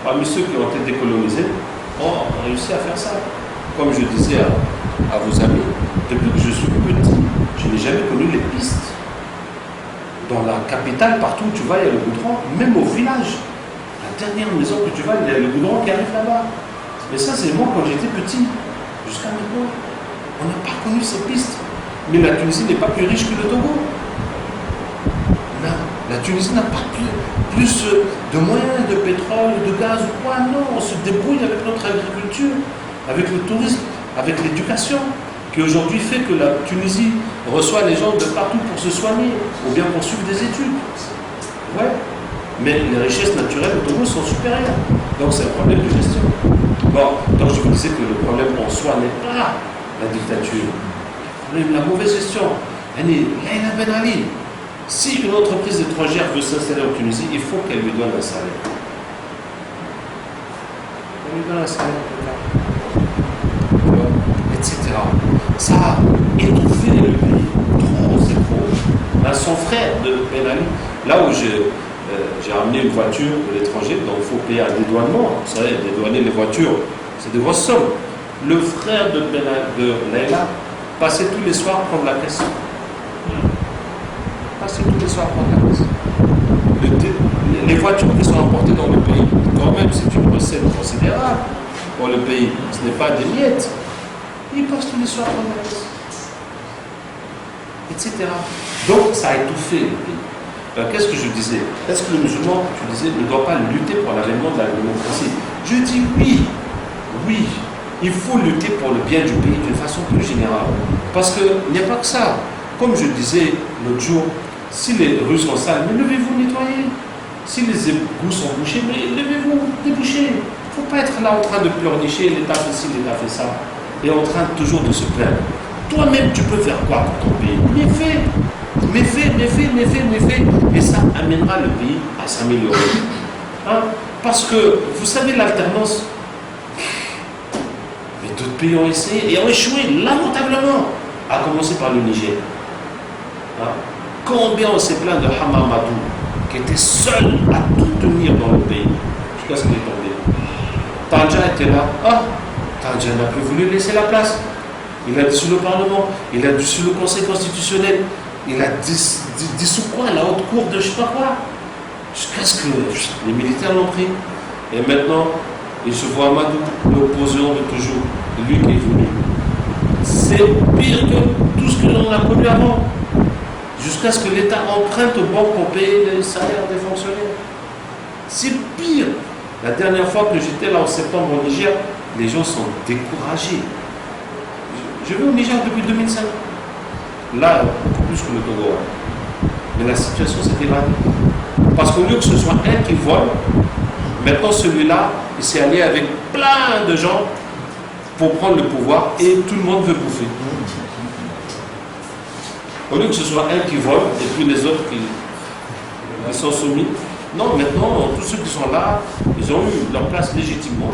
parmi ceux qui ont été décolonisés, ont réussi à faire ça. Comme je disais à vos amis, depuis que je suis petit, je n'ai jamais connu les pistes. Dans la capitale, partout où tu vas, il y a le goudron, même au village. La dernière maison que tu vas, il y a le goudron qui arrive là-bas. Mais ça, c'est moi quand j'étais petit. Jusqu'à maintenant, on n'a pas connu ces pistes. Mais la Tunisie n'est pas plus riche que le Togo. Non, la Tunisie n'a pas plus de moyens, de pétrole, de gaz ou quoi. Non, on se débrouille avec notre agriculture, avec le tourisme, avec l'éducation, qui aujourd'hui fait que la Tunisie reçoit les gens de partout pour se soigner ou bien pour suivre des études. Ouais. Mais les richesses naturelles au Togo sont supérieures. Donc c'est un problème de gestion. Bon, donc je vous disais que le problème en soi n'est pas la dictature. Le problème, la mauvaise gestion. Leïla Ben Ali, si une entreprise étrangère veut s'installer en Tunisie, il faut qu'elle lui donne un salaire. Elle lui donne un salaire, etc. Ça a étouffé le pays. Trop, c'est trop. Son frère de Ben Ali, là où j'ai amené une voiture de l'étranger, donc il faut payer un dédouanement. Vous savez, dédouaner les voitures, c'est de grosses sommes. Le frère de Leïla passer tous les soirs prendre la caisse. Passer tous les soirs prendre la caisse. Les voitures qui sont importées dans le pays, quand même, c'est une recette considérable pour le pays. Ce n'est pas des miettes. Ils passent tous les soirs prendre la caisse. Etc. Donc, ça a étouffé le pays. Alors, qu'est-ce que je disais? Est-ce que le musulman, tu disais, ne doit pas lutter pour l'avènement de la démocratie? Je dis oui. Oui. Il faut lutter pour le bien du pays d'une façon plus générale. Parce qu'il n'y a pas que ça. Comme je disais l'autre jour, si les rues sont sales, mais levez-vous nettoyer. Si les égouts sont bouchés, mais levez-vous déboucher. Il ne faut pas être là en train de pleurnicher, l'État fait ci, l'État fait ça, et en train toujours de se plaindre. Toi-même, tu peux faire quoi pour ton pays? Mais fais. Et ça amènera le pays à s'améliorer. Hein? Parce que, vous savez, l'alternance, mais d'autres pays ont essayé et ont échoué lamentablement, à commencer par le Niger. Hein? Combien on s'est plaint de Hamamadou, qui était seul à tout tenir dans le pays, jusqu'à ce qu'il est tombé. Tandja était là. Ah, Tandja n'a plus voulu laisser la place. Il a dissous le Parlement, il a dissous le Conseil constitutionnel, il a dissous quoi, la haute cour de je sais pas quoi. Jusqu'à ce que les militaires l'ont pris. Et maintenant, il se voit Amadou, l'opposant de toujours, lui qui est venu. C'est pire que tout ce que l'on a connu avant. Jusqu'à ce que l'État emprunte aux banques pour payer les salaires des fonctionnaires. C'est pire. La dernière fois que j'étais là en septembre au Niger, les gens sont découragés. Je vais au Niger depuis 2005. Là, beaucoup plus que le Togo. Mais la situation s'est dégradée. Parce qu'au lieu que ce soit un qui vole, maintenant celui-là, il s'est allié avec plein de gens pour prendre le pouvoir et tout le monde veut bouffer. Au lieu que ce soit un qui vole et puis les autres qui sont soumis. Non, maintenant, tous ceux qui sont là, ils ont eu leur place légitimement.